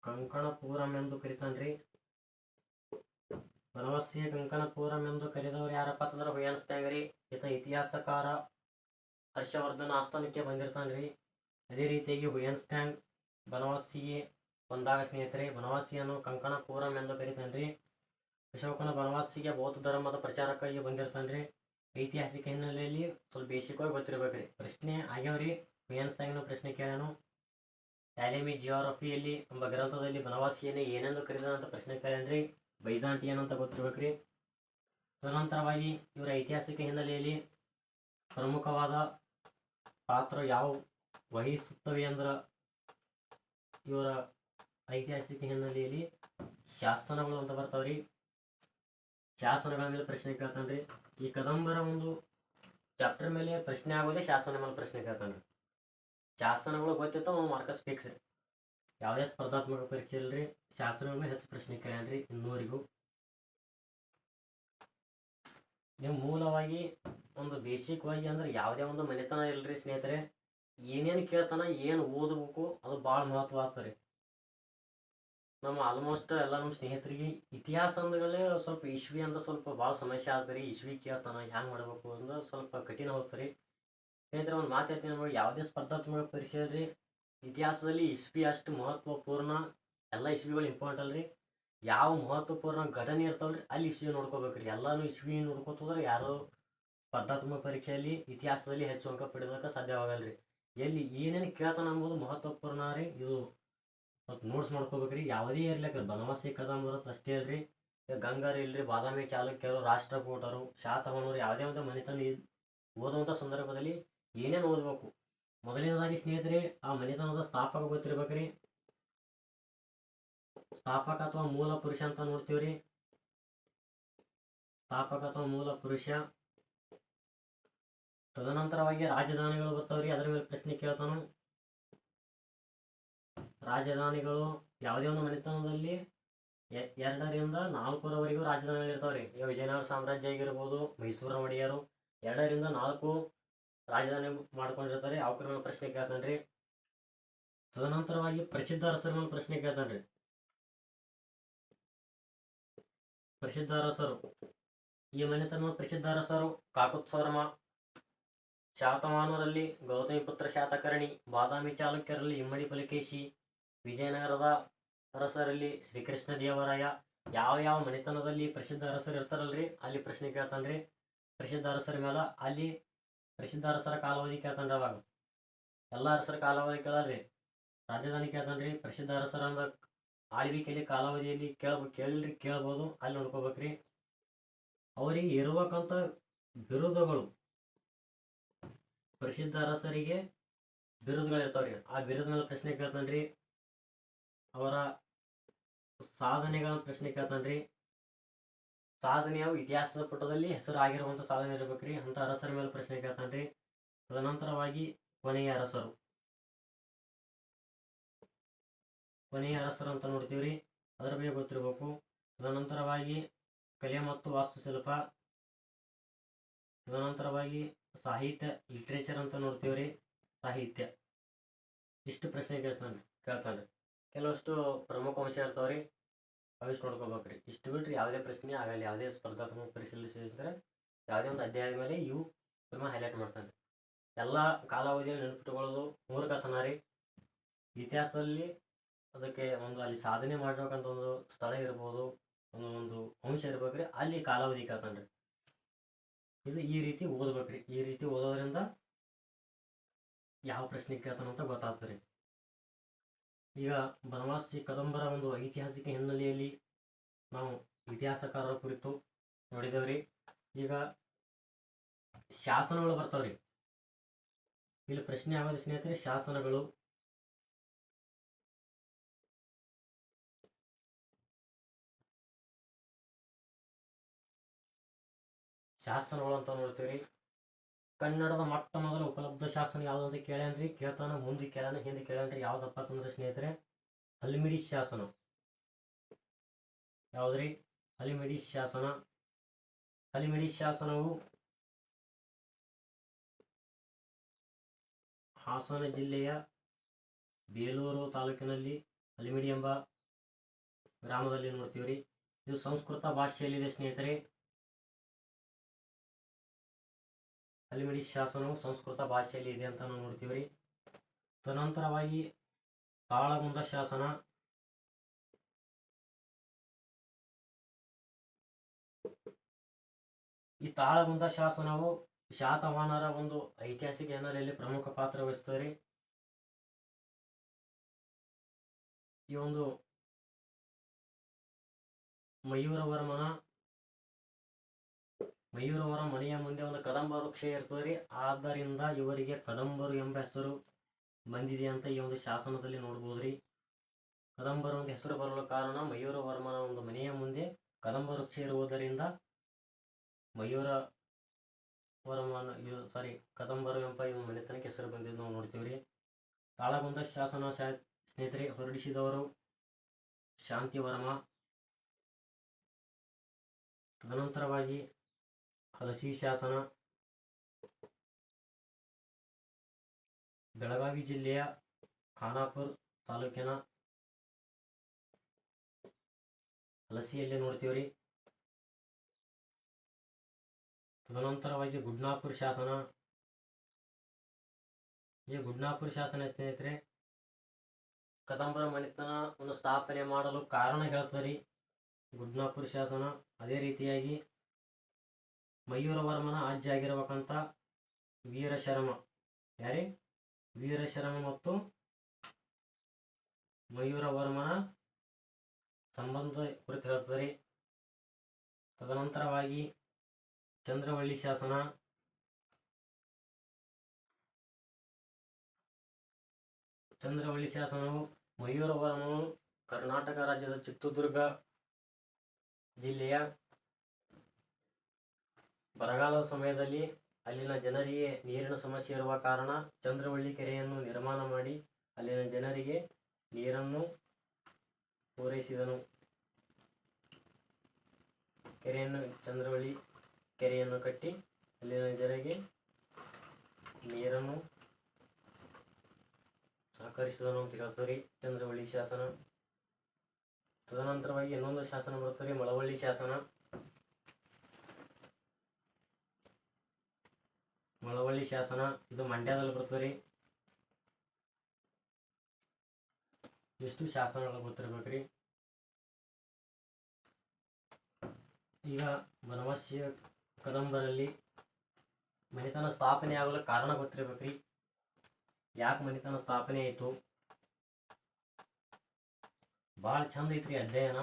Speaker 1: ಕಂಕಣಪುರಂ ಎಂದು ಕರಿತಾನ್ರಿ. ಬನವಾಸಿಯ ಕಂಕಣಪುರಂ ಎಂದು ಕರೆದವರು ಯಾರಪ್ಪ ಅಂತಂದ್ರೆ ಹುಯೆನ್ ತ್ಸಾಂಗ್ ರೀ. ಈತ ಇತಿಹಾಸಕಾರ ಹರ್ಷವರ್ಧನ ಆಸ್ಥಾನಕ್ಕೆ ಬಂದಿರ್ತಾನ್ರಿ. ಅದೇ ರೀತಿಯಾಗಿ ಹುಯೆನ್ ತ್ಸಾಂಗ್ ಬನವಾಸಿಗೆ ಬಂದಾಗ ಸ್ನೇಹಿತರೆ ಬನವಾಸಿಯನ್ನು ಕಂಕಣಪುರಂ ಎಂದು ಕರಿತಾನ್ರಿ. ಅಶೋಕನ ಬನವಾಸಿಗೆ ಬೌದ್ಧ ಧರ್ಮದ ಪ್ರಚಾರಕ್ಕಾಗಿ ಬಂದಿರ್ತಾನ್ರಿ. ಐತಿಹಾಸಿಕ ಹಿನ್ನೆಲೆಯಲ್ಲಿ ಸ್ವಲ್ಪ ಬೇಸಿಕವಾಗಿ ಗೊತ್ತಿರ್ಬೇಕ್ರಿ. ಪ್ರಶ್ನೆ ಆಗ್ಯಾವ್ರಿ, ಮೇನ್ಸಾಗಿನ ಪ್ರಶ್ನೆ ಕೇಳ್ಯಾನು. ಟ್ಯಾಲೆಮಿ ಜಿಯೋಗ್ರಫಿಯಲ್ಲಿ ಎಂಬ ಗ್ರಂಥದಲ್ಲಿ ಬನವಾಸಿಯನ್ನು ಏನೆಂದು ಕರೆದ ಅಂತ ಪ್ರಶ್ನೆ ಕೇಳ್ಯಾನ್ರಿ. ಬೈಜಾಂಟಿಯನ್ ಅಂತ ಗೊತ್ತಿರ್ಬೇಕ್ರಿ. ತದನಂತರವಾಗಿ ಇವರ ಐತಿಹಾಸಿಕ ಹಿನ್ನೆಲೆಯಲ್ಲಿ ಪ್ರಮುಖವಾದ ಪಾತ್ರ ಯಾವ ವಹಿಸುತ್ತವೆ ಅಂದ್ರೆ, ಇವರ ಐತಿಹಾಸಿಕ ಹಿನ್ನೆಲೆಯಲ್ಲಿ ಶಾಸನಗಳು ಅಂತ ಬರ್ತಾವ್ರಿ. ಶಾಸನಗಳ ಮೇಲೆ ಪ್ರಶ್ನೆ ಕೇಳ್ತಾನ್ರಿ. ಈ ಕದಂಬರ ಒಂದು ಚಾಪ್ಟರ್ ಮೇಲೆ ಪ್ರಶ್ನೆ ಆಗೋದೇ ಶಾಸನ ಮೇಲೆ ಪ್ರಶ್ನೆ ಕೇಳ್ತಾನ್ರಿ. ಶಾಸನಗಳು ಗೊತ್ತಿತ್ತ ಒಂದು ಮಾರ್ಕಸ್ ಫಿಕ್ಸ್ ರೀ. ಯಾವುದೇ ಸ್ಪರ್ಧಾತ್ಮಕ ಪರೀಕ್ಷೆ ಇಲ್ರಿ, ಶಾಸನಗಳ ಮೇಲೆ ಹೆಚ್ಚು ಪ್ರಶ್ನೆ ಕೇಳ್ಯಾನ್ರಿ ಇನ್ನೂವರೆಗೂ. ನೀವು ಮೂಲವಾಗಿ ಒಂದು ಬೇಸಿಕ್ವಾಗಿ ಅಂದ್ರೆ ಯಾವುದೇ ಒಂದು ಮನೆತನ ಇಲ್ರಿ ಸ್ನೇಹಿತರೆ, ಏನೇನು ಕೇಳ್ತಾನ ಏನು ಓದಬೇಕು ಅದು ಭಾಳ ಮಹತ್ವ ಆಗ್ತದೆ. ನಮ್ಮ ಆಲ್ಮೋಸ್ಟ್ ಎಲ್ಲ ನಮ್ಮ ಸ್ನೇಹಿತರಿಗೆ ಇತಿಹಾಸ ಅಂದಗಳೇ ಸ್ವಲ್ಪ ಇಶ್ವಿ ಅಂತ ಸ್ವಲ್ಪ ಭಾಳ ಸಮಸ್ಯೆ ಆಗ್ತದೆ. ಇಶ್ವಿ ಕೇಳ್ತಾನ ಹ್ಯಾಂಗೆ ಮಾಡಬೇಕು ಅಂದ್ರೆ ಸ್ವಲ್ಪ ಕಠಿಣ ಹೋಗ್ತಾರೆ ಸ್ನೇಹಿತರೆ. ಒಂದು ಮಾತು ಹೇಳ್ತೀನಿ ನೋಡಿ, ಯಾವುದೇ ಸ್ಪರ್ಧಾತ್ಮಕ ಪರೀಕ್ಷೆ ರೀ, ಇತಿಹಾಸದಲ್ಲಿ ಇಸ್ವಿ ಅಷ್ಟು ಮಹತ್ವಪೂರ್ಣ. ಎಲ್ಲ ಇಸ್ವಿಗಳು ಇಂಪಾರ್ಟೆಂಟ್ ಅಲ್ರಿ. ಯಾವ ಮಹತ್ವಪೂರ್ಣ ಘಟನೆ ಇರ್ತಾವಲ್ರಿ ಅಲ್ಲಿ ಇಸ್ವಿ ನೋಡ್ಕೋಬೇಕ್ರಿ. ಎಲ್ಲಾನು ಇಸ್ವಿ ನೋಡ್ಕೋತಂದ್ರೆ ಯಾರು ಸ್ಪರ್ಧಾತ್ಮಕ ಪರೀಕ್ಷೆಯಲ್ಲಿ ಇತಿಹಾಸದಲ್ಲಿ ಹೆಚ್ಚು ಅಂಕ ಪಡೆಯೋದಕ್ಕೆ ಸಾಧ್ಯವಾಗಲ್ರಿ. ಎಲ್ಲಿ ಏನೇನು ಕೇಳ್ತಾನ ಅಂಬೋದು ಮಹತ್ವಪೂರ್ಣ ರೀ. ಇದು ಸ್ವಲ್ಪ ನೋಟ್ಸ್ ಮಾಡ್ಕೋಬೇಕ್ರಿ. ಯಾವುದೇ ಇರ್ಲಿಕ್ಕೆ ಬನವಾಸಿ ಕದಂಬರ ಅಷ್ಟೇ ಅಲ್ರಿ, ಗಂಗರು ಇಲ್ರಿ, ಬಾದಾಮಿ ಚಾಲುಕ್ಯರು, ರಾಷ್ಟ್ರಕೂಟರು, ಶಾತವಾಹನರು, ಯಾವುದೇ ಒಂದು ಮನೆತನ ಓದುವಂಥ ಸಂದರ್ಭದಲ್ಲಿ ಏನೇನು ಓದಬೇಕು. ಮೊದಲನೇದಾಗಿ ಸ್ನೇಹಿತರೆ, ಆ ಮನೆತನದ ಸ್ಥಾಪಕ ಗೊತ್ತಿರ್ಬೇಕ್ರಿ. ಸ್ಥಾಪಕ ಅಥವಾ ಮೂಲ ಪುರುಷ ಅಂತ ನೋಡ್ತೀವ್ರಿ. ಸ್ಥಾಪಕ ಅಥವಾ ಮೂಲ ಪುರುಷ. ತದನಂತರವಾಗಿ ರಾಜಧಾನಿಗಳು ಬರ್ತಾವ್ರಿ, ಅದರ ಮೇಲೆ ಪ್ರಶ್ನೆ ಕೇಳ್ತಾನು. ರಾಜಧಾನಿಗಳು ಯಾವುದೇ ಒಂದು ಮನೆತನದಲ್ಲಿ 2ರಿಂದ 4ರವರೆಗೂ ರಾಜಧಾನಿಗಳು ಇರ್ತಾವ್ರಿ. ಈಗ ವಿಜಯನಗರ ಸಾಮ್ರಾಜ್ಯ ಆಗಿರ್ಬೋದು, ಮೈಸೂರಿನ ಒಡೆಯರು 2ರಿಂದ 4 ರಾಜಧಾನಿ ಮಾಡ್ಕೊಂಡಿರ್ತಾರೆ. ಅವ್ರ ಮೇಲೆ ಪ್ರಶ್ನೆ ಕೇಳ್ತಾನ್ರಿ. ತದನಂತರವಾಗಿ ಪ್ರಸಿದ್ಧ ಅರಸರ ಮೇಲೆ ಪ್ರಶ್ನೆ ಕೇಳ್ತಾನ್ರಿ. ಪ್ರಸಿದ್ಧ ಅರಸರು, ಈ ಮನೆತನ ಪ್ರಸಿದ್ಧ ಅರಸರು ಕಾಕುತ್ಸವರ್ಮ, ಶಾತವಾಹನರಲ್ಲಿ ಗೌತಮಿಪುತ್ರ ಶಾತಕರ್ಣಿ, ಬಾದಾಮಿ ಚಾಲುಕ್ಯರಲ್ಲಿ ಇಮ್ಮಡಿ ಪುಲಕೇಶಿ, ವಿಜಯನಗರದ ಅರಸರಲ್ಲಿ ಶ್ರೀಕೃಷ್ಣ ದೇವರಾಯ. ಯಾವ ಯಾವ ಮನೆತನದಲ್ಲಿ ಪ್ರಸಿದ್ಧ ಅರಸರು ಇರ್ತಾರಲ್ರಿ ಅಲ್ಲಿ ಪ್ರಶ್ನೆ ಕೇಳ್ತಾನ್ರಿ. ಪ್ರಸಿದ್ಧ ಅರಸರ ಮೇಲೆ ಅಲ್ಲಿ ಪ್ರಸಿದ್ಧ ಅರಸರ ಕಾಲಾವಧಿ ಕೇಳ್ತಾನ್ರಿ. ಅವಾಗ ಎಲ್ಲ ಅರಸರ ಕಾಲಾವಧಿ ಕೇಳಲ್ರಿ, ರಾಜಧಾನಿ ಕೇಳ್ತಾನ್ರಿ. ಪ್ರಸಿದ್ಧ ಅರಸರ ಅಂದ ಆಳ್ವಿಕೆಯಲ್ಲಿ ಕಾಲಾವಧಿಯಲ್ಲಿ ಕೇಳಿಲ್ರಿ, ಕೇಳ್ಬೋದು, ಅಲ್ಲಿ ನೋಡ್ಕೋಬೇಕ್ರಿ. ಅವರಿಗೆ ಇರುವಕ್ಕಂಥ ಬಿರುದುಗಳು, ಪ್ರಸಿದ್ಧ ಅರಸರಿಗೆ ಬಿರುದುಗಳು ಇರ್ತಾವ್ರಿ. ಆ ಬಿರುದ ಮೇಲೆ ಪ್ರಶ್ನೆ ಕೇಳ್ತಾನ್ರಿ. ಅವರ ಸಾಧನೆಗಳ ಪ್ರಶ್ನೆ ಕೇಳ್ತಾನ್ರಿ. ಸಾಧನೆಯು ಇತಿಹಾಸದ ಪುಟದಲ್ಲಿ ಹೆಸರಾಗಿರುವಂಥ ಸಾಧನೆ ಇರ್ಬೇಕ್ರಿ. ಅಂತ ಅರಸರ ಮೇಲೆ ಪ್ರಶ್ನೆ ಕೇಳ್ತಾನ್ರಿ. ತದನಂತರವಾಗಿ ಕೊನೆಯ ಅರಸರು, ಕೊನೆಯ ಅರಸರು ಅಂತ ನೋಡ್ತೀವ್ರಿ, ಅದರ ಬಗ್ಗೆ ಗೊತ್ತಿರಬೇಕು. ತದನಂತರವಾಗಿ ಕಲೆ ಮತ್ತು ವಾಸ್ತುಶಿಲ್ಪ. ತದನಂತರವಾಗಿ ಸಾಹಿತ್ಯ, ಲಿಟ್ರೇಚರ್ ಅಂತ ನೋಡ್ತೀವ್ರಿ, ಸಾಹಿತ್ಯ. ಇಷ್ಟು ಪ್ರಶ್ನೆ ಕೇಳ್ತಾನ್ರಿ. ಕೆಲವಷ್ಟು ಪ್ರಮುಖ ಅಂಶ ಇರ್ತಾವ್ರಿ, ಅವಿಷ್ಟು ನೋಡ್ಕೋಬೇಕ್ರಿ. ಇಷ್ಟು ಬಿಟ್ರಿ ಯಾವುದೇ ಪ್ರಶ್ನೆ ಆಗಲ್ಲ. ಯಾವುದೇ ಸ್ಪರ್ಧಾತ್ಮಕ ಪರಿಶೀಲಿಸಿದ್ರೆ ಯಾವುದೇ ಒಂದು ಅಧ್ಯಾಯದ ಮೇಲೆ ಇವು ತುಂಬ ಹೈಲೈಟ್ ಮಾಡ್ತಾನೆ. ಎಲ್ಲ ಕಾಲಾವಧಿಯಲ್ಲಿ ನೆನಪಿಟ್ಟುಕೊಳ್ಳೋದು ಮೂರ್ಖತನ ರೀ. ಇತಿಹಾಸದಲ್ಲಿ ಅದಕ್ಕೆ ಒಂದು ಅಲ್ಲಿ ಸಾಧನೆ ಮಾಡಿರ್ಬೇಕಂತ ಒಂದು ಸ್ಥಳ ಇರ್ಬೋದು, ಒಂದು ಅಂಶ ಇರ್ಬೇಕ್ರಿ, ಅಲ್ಲಿ ಕಾಲಾವಧಿ ಕೇಳ್ತಾನ್ರಿ. ಇದು ಈ ರೀತಿ ಓದ್ಬೇಕ್ರಿ. ಈ ರೀತಿ ಓದೋದ್ರಿಂದ ಯಾವ ಪ್ರಶ್ನೆ ಕೇಳ್ತಾನಂತ ಗೊತ್ತಾಗ್ತದೆ. ಈಗ ಬನವಾಸಿ ಕದಂಬರ ಒಂದು ಐತಿಹಾಸಿಕ ಹಿನ್ನೆಲೆಯಲ್ಲಿ ನಾವು ಇತಿಹಾಸಕಾರರ ಕುರಿತು ನೋಡಿದೇವ್ರಿ. ಈಗ ಶಾಸನಗಳು ಬರ್ತಾವ್ರಿ. ಇಲ್ಲಿ ಪ್ರಶ್ನೆ ಆಗೋದು ಸ್ನೇಹಿತರೆ, ಶಾಸನಗಳು. ಶಾಸನಗಳು ಅಂತ ನೋಡ್ತೀವ್ರಿ. ಕನ್ನಡದ ಮೊಟ್ಟ ಮೊದಲ ಉಪಲಬ್ಧ ಶಾಸನ ಯಾವ್ದು ಅಂತ ಕೇಳ್ಯಾನ್ರಿ. ಕೇಳ್ತಾನ, ಮುಂದೆ ಕೇಳ್ಯಾನ, ಹಿಂದೆ ಕೇಳ್ಯಾನ್ರಿ. ಯಾವ್ದಪ್ಪ ಅಂತಂದ್ರೆ ಸ್ನೇಹಿತರೆ, ಹಲ್ಮಿಡಿ ಶಾಸನ. ಯಾವ್ದ್ರಿ? ಹಲ್ಮಿಡಿ ಶಾಸನ. ಹಲ್ಮಿಡಿ ಶಾಸನವು ಹಾಸನ ಜಿಲ್ಲೆಯ ಬೇಲೂರು ತಾಲೂಕಿನಲ್ಲಿ ಹಲ್ಮಿಡಿ ಎಂಬ ಗ್ರಾಮದಲ್ಲಿ ನೋಡ್ತೀವ್ರಿ. ಇದು ಸಂಸ್ಕೃತ ಭಾಷೆಯಲ್ಲಿದೆ ಸ್ನೇಹಿತರೆ. ಹಲ್ಮಿಡಿ ಶಾಸನವು ಸಂಸ್ಕೃತ ಭಾಷೆಯಲ್ಲಿ ಇದೆ ಅಂತ ನಾವು ನೋಡ್ತೀವ್ರಿ. ತದನಂತರವಾಗಿ ತಾಳಗುಂದ ಶಾಸನ. ಈ ತಾಳಗುಂದ ಶಾಸನವು ಶಾತವಾಹನರ ಒಂದು ಐತಿಹಾಸಿಕ ಹಿನ್ನೆಲೆಯಲ್ಲಿ ಪ್ರಮುಖ ಪಾತ್ರ ವಹಿಸ್ತದೆ. ಈ ಒಂದು ಮಯೂರವರ್ಮನ ಮನೆಯ ಮುಂದೆ ಒಂದು ಕದಂಬ ವೃಕ್ಷ ಇರ್ತದೆ. ಆದ್ದರಿಂದ ಇವರಿಗೆ ಕದಂಬರು ಎಂಬ ಹೆಸರು ಬಂದಿದೆ ಅಂತ ಈ ಒಂದು ಶಾಸನದಲ್ಲಿ ನೋಡ್ಬೋದ್ರಿ. ಕದಂಬರು ಅಂತ ಹೆಸರು ಬರಲು ಕಾರಣ ಮಯೂರವರ್ಮನ ಒಂದು ಮನೆಯ ಮುಂದೆ ಕದಂಬ ವೃಕ್ಷ ಇರುವುದರಿಂದ ಕದಂಬರು ಎಂಬ ಈ ಮನೆತನಕ್ಕೆ ಹೆಸರು ಬಂದಿದ್ದು ನಾವು ನೋಡ್ತೀವ್ರಿ. ತಾಳಗುಂದ ಶಾಸನ ಸ್ನೇಹಿತರೆ ಹೊರಡಿಸಿದವರು ಶಾಂತಿವರ್ಮ. ತದನಂತರವಾಗಿ ಹಲಸಿ ಶಾಸನ ಬೆಳಗಾವಿ ಜಿಲ್ಲೆಯ ಖಾನಾಪುರ ತಾಲೂಕಿನ ಹಲಸಿಯಲ್ಲಿ ನೋಡ್ತೀವ್ರಿ. ತದನಂತರವಾಗಿ ಗುಡ್ನಾಪುರ ಶಾಸನ. ಈ ಗುಡ್ನಾಪುರ ಶಾಸನ ಸ್ನೇಹಿತರೆ ಕದಂಬರ ಮನೆತನವನ್ನು ಸ್ಥಾಪನೆ ಮಾಡಲು ಕಾರಣ ಹೇಳ್ತಾರೆ ಗುಡ್ನಾಪುರ ಶಾಸನ. ಅದೇ ರೀತಿಯಾಗಿ ಮಯೂರವರ್ಮನ ಅಜ್ಜ ಆಗಿರಬೇಕಂತ ವೀರಶರ್ಮ ಮತ್ತು ಮಯೂರವರ್ಮನ ಸಂಬಂಧ ಕುರಿತು ಹೇಳ್ತಾರೆ. ತದನಂತರವಾಗಿ ಚಂದ್ರವಳ್ಳಿ ಶಾಸನ. ಚಂದ್ರವಳ್ಳಿ ಶಾಸನವು ಮಯೂರವರ್ಮನು ಕರ್ನಾಟಕ ರಾಜ್ಯದ ಚಿತ್ರದುರ್ಗ ಜಿಲ್ಲೆಯ ಬರಗಾಲದ ಸಮಯದಲ್ಲಿ ಅಲ್ಲಿನ ಜನರಿಗೆ ನೀರಿನ ಸಮಸ್ಯೆ ಇರುವ ಕಾರಣ ಚಂದ್ರವಳ್ಳಿ ಕೆರೆಯನ್ನು ನಿರ್ಮಾಣ ಮಾಡಿ ಅಲ್ಲಿನ ಜನರಿಗೆ ನೀರನ್ನು ಪೂರೈಸಿದನು. ಚಂದ್ರವಳ್ಳಿ ಕೆರೆಯನ್ನು ಕಟ್ಟಿ ಅಲ್ಲಿನ ಜನರಿಗೆ ನೀರನ್ನು ಸಹಕರಿಸಿದನು ಅಂತ ಹೇಳ್ತಾರೆ ಚಂದ್ರವಳ್ಳಿ ಶಾಸನ. ತದನಂತರವಾಗಿ ಇನ್ನೊಂದು ಶಾಸನ ಬರುತ್ತದೆ ಮಳವಳ್ಳಿ ಶಾಸನ. ಮಳವಳ್ಳಿ ಶಾಸನ ಇದು ಮಂಡ್ಯದಲ್ಲಿ ಬರ್ತದೆ. ಎಷ್ಟು ಶಾಸನಗಳು ಗೊತ್ತಿರ್ಬೇಕ್ರಿ. ಈಗ ಬನವಾಸಿಯ ಕದಂಬರಲ್ಲಿ ಮನೆತನ ಸ್ಥಾಪನೆ ಆಗಲು ಕಾರಣ ಗೊತ್ತಿರ್ಬೇಕ್ರಿ. ಯಾಕೆ ಮನೆತನ ಸ್ಥಾಪನೆ ಆಯಿತು, ಭಾಳ ಚಂದ ಐತ್ರಿ ಅಧ್ಯಯನ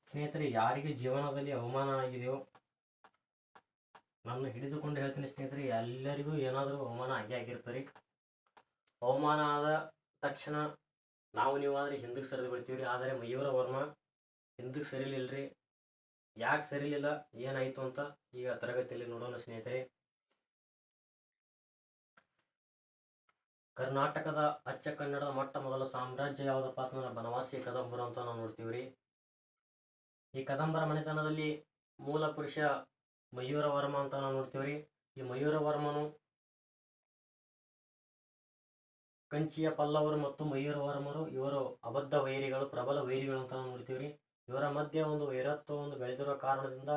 Speaker 1: ಸ್ನೇಹಿತರೆ. ಯಾರಿಗೆ ಜೀವನದಲ್ಲಿ ಅವಮಾನ ಆಗಿದೆಯೋ ನಾನು ಹಿಡಿದುಕೊಂಡು ಹೇಳ್ತೀನಿ ಸ್ನೇಹಿತರೆ, ಎಲ್ಲರಿಗೂ ಏನಾದರೂ ಅವಮಾನ ಆಗಿರ್ತಾರೆ. ಅವಮಾನ ಆದ ತಕ್ಷಣ ನೀವಾದ್ರೆ ಹಿಂದಕ್ಕೆ ಸರಿದು ಬಿಡ್ತೀವ್ರಿ. ಆದರೆ ಮಯೂರವರ್ಮ ಹಿಂದಕ್ಕೆ ಸರಿಲಿಲ್ರಿ. ಯಾಕೆ ಸರಿಲಿಲ್ಲ, ಏನಾಯ್ತು ಅಂತ ಈಗ ತರಗತಿಯಲ್ಲಿ ನೋಡೋಣ ಸ್ನೇಹಿತರೆ. ಕರ್ನಾಟಕದ ಅಚ್ಚ ಕನ್ನಡದ ಮೊಟ್ಟ ಮೊದಲ ಸಾಮ್ರಾಜ್ಯ ಯಾವುದಪ್ಪ ಅಂತಂದ್ರೆ ಬನವಾಸಿ ಕದಂಬರು ಅಂತ ನಾವು ನೋಡ್ತೀವ್ರಿ. ಈ ಕದಂಬರ ಮನೆತನದಲ್ಲಿ ಮೂಲ ಪುರುಷ ಮಯೂರವರ್ಮ ಅಂತ ನಾವು ನೋಡ್ತೀವ್ರಿ. ಈ ಮಯೂರವರ್ಮನು ಕಂಚಿಯ ಪಲ್ಲವರು ಮತ್ತು ಮಯೂರವರ್ಮರು ಇವರು ಅಬದ್ಧ ವೈರಿಗಳು, ಪ್ರಬಲ ವೈರಿಗಳು ಅಂತ ನಾವು ನೋಡ್ತೀವ್ರಿ. ಇವರ ಮಧ್ಯೆ ಒಂದು ವೈರತ್ವ ಬೆಳೆದಿರೋ ಕಾರಣದಿಂದ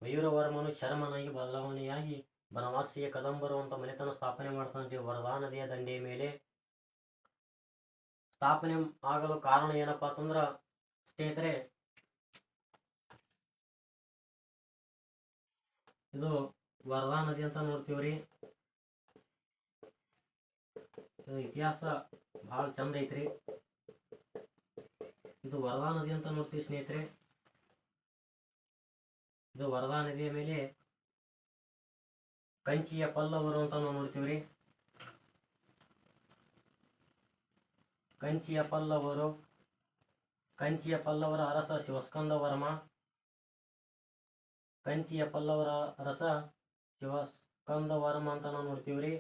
Speaker 1: ಮಯೂರವರ್ಮನು ಶರ್ಮನಾಗಿ ಬದಲಾವಣೆಯಾಗಿ ಬನವಾಸಿಯ ಕದಂಬರು ಅಂತ ಮನೆತನ ಸ್ಥಾಪನೆ ಮಾಡ್ತಾನೆ. ವರದಾ ನದಿಯ ದಂಡೆಯ ಮೇಲೆ ಸ್ಥಾಪನೆ ಆಗಲು ಕಾರಣ ಏನಪ್ಪಾ ಅಂತಂದ್ರ ಸ್ನೇಹಿತರೆ, ಇದು ವರದಾ ನದಿ ಅಂತ ನೋಡ್ತೀವ್ರಿ. ಇದು ಇತಿಹಾಸ ಬಹಳ ಚಂದ ಐತ್ರಿ. ಇದು ವರದಾ ನದಿ ಅಂತ ನೋಡ್ತೀವಿ ಸ್ನೇಹಿತರೆ. ಇದು ವರದಾ ನದಿಯ ಮೇಲೆ ಕಂಚಿಯ ಪಲ್ಲವರು ಅಂತ ನಾವು ನೋಡ್ತೀವ್ರಿ. ಕಂಚಿಯ ಪಲ್ಲವರ ಅರಸ ಶಿವಸ್ಕಂದ ವರ್ಮ. ಕಂಚಿಯ ಪಲ್ಲವರ ಅರಸ ಶಿವಸ್ಕಂದ ವರ್ಮ ಅಂತ ನಾವು ನೋಡ್ತೀವ್ರಿ.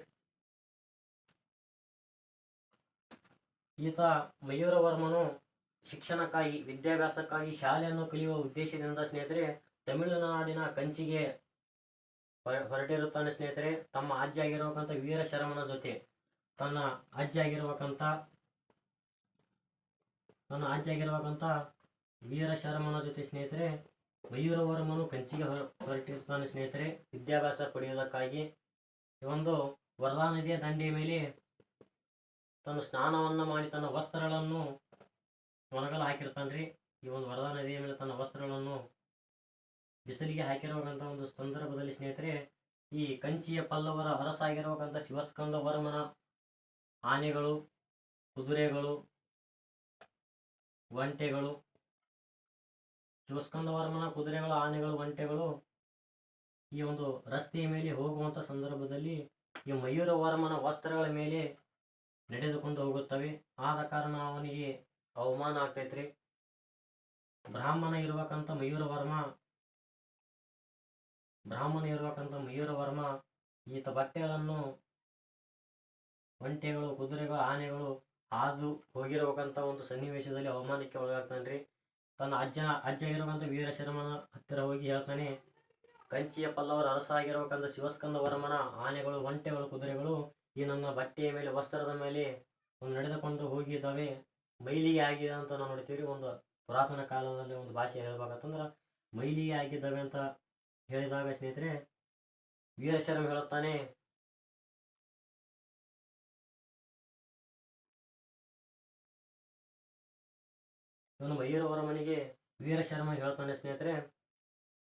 Speaker 1: ಈತ ಮಯೂರವರ್ಮನು ಶಿಕ್ಷಣಕ್ಕಾಗಿ, ವಿದ್ಯಾಭ್ಯಾಸಕ್ಕಾಗಿ ಶಾಲೆಯನ್ನು ಕಲಿಯುವ ಉದ್ದೇಶದಿಂದ ಸ್ನೇಹಿತರೆ ತಮಿಳುನಾಡಿನ ಕಂಚಿಗೆ ಹೊರಟಿರುತ್ತಾನೆ ಸ್ನೇಹಿತರೆ. ತಮ್ಮ ಅಜ್ಜ ಆಗಿರಬೇಕಂತ ವೀರಶರ್ಮನ ಜೊತೆ ತನ್ನ ಅಜ್ಜ ಆಗಿರಬೇಕಂತ ವೀರಶರ್ಮನ ಜೊತೆ ಸ್ನೇಹಿತರೆ ಮಯೂರವರ್ಮನು ಕಂಚಿಗೆ ಹೊರಟಿರ್ತಾನೆ ಸ್ನೇಹಿತರೆ ವಿದ್ಯಾಭ್ಯಾಸ ಪಡೆಯುವುದಕ್ಕಾಗಿ. ಈ ಒಂದು ವರದಾ ನದಿಯ ದಂಡೆಯ ಮೇಲೆ ತನ್ನ ಸ್ನಾನವನ್ನು ಮಾಡಿ ತನ್ನ ವಸ್ತ್ರಗಳನ್ನು ಒಣಗಲು ಹಾಕಿರ್ತಾನ್ರಿ. ಈ ಒಂದು ವರದಾ ನದಿಯ ಮೇಲೆ ತನ್ನ ವಸ್ತ್ರಗಳನ್ನು ಬಿಸಿಲಿಗೆ ಹಾಕಿರುವಂಥ ಒಂದು ಸಂದರ್ಭದಲ್ಲಿ ಸ್ನೇಹಿತರೆ, ಈ ಕಂಚಿಯ ಪಲ್ಲವರ ಅರಸಾಗಿರುವಂಥ ಶಿವಸ್ಕಂದ ವರ್ಮನ ಆನೆಗಳು, ಕುದುರೆಗಳು, ಒಂಟೆಗಳು, ಶಿವಸ್ಕಂದ ವರ್ಮನ ಕುದುರೆಗಳು, ಆನೆಗಳು, ಒಂಟೆಗಳು ಈ ಒಂದು ರಸ್ತೆಯ ಮೇಲೆ ಹೋಗುವಂಥ ಸಂದರ್ಭದಲ್ಲಿ ಈ ಮಯೂರ ವರ್ಮನ ವಸ್ತ್ರಗಳ ಮೇಲೆ ನಡೆದುಕೊಂಡು ಹೋಗುತ್ತವೆ. ಆದ ಕಾರಣ ಅವನಿಗೆ ಅವಮಾನ ಆಗ್ತೈತ್ರಿ. ಬ್ರಾಹ್ಮಣ ಇರುವಕ್ಕಂಥ ಮಯೂರ ವರ್ಮ ಈತ ಬಟ್ಟೆಗಳನ್ನು ಒಂಟೆಗಳು, ಕುದುರೆಗಳು, ಆನೆಗಳು ಹಾದು ಹೋಗಿರಬೇಕಂತ ಒಂದು ಸನ್ನಿವೇಶದಲ್ಲಿ ಅವಮಾನಕ್ಕೆ ಒಳಗಾಗ್ತಾನ್ರಿ. ತನ್ನ ಅಜ್ಜ ಇರುವಂಥ ವೀರಶರ್ಮನ ಹತ್ತಿರ ಹೋಗಿ ಹೇಳ್ತಾನೆ, ಕಂಚಿಯ ಪಲ್ಲವರ ಅರಸಾಗಿರಬೇಕಂತ ಶಿವಸ್ಕಂದ ವರ್ಮನ ಆನೆಗಳು, ಒಂಟೆಗಳು, ಕುದುರೆಗಳು ಈ ನನ್ನ ಬಟ್ಟೆಯ ಮೇಲೆ, ವಸ್ತ್ರದ ಮೇಲೆ ನಡೆದುಕೊಂಡು ಹೋಗಿದ್ದಾವೆ, ಮೈಲಿಗೆ ಆಗಿದೆ ಅಂತ ನಾವು ನೋಡ್ತೀವಿ. ಒಂದು ಪುರಾತನ ಕಾಲದಲ್ಲಿ ಒಂದು ಭಾಷೆ ಹೇಳ್ಬೇಕಂತಂದ್ರೆ ಮೈಲಿಗೆ ಆಗಿದ್ದಾವೆ ಅಂತ ಹೇಳಿದಾಗ ಸ್ನೇಹಿತರೆ, ವೀರಶರ್ಮ ಹೇಳುತ್ತಾನೆ, ಇವನು ಮಯೂರ ವರ್ಮನಿಗೆ ವೀರಶರ್ಮ ಹೇಳ್ತಾನೆ ಸ್ನೇಹಿತರೆ,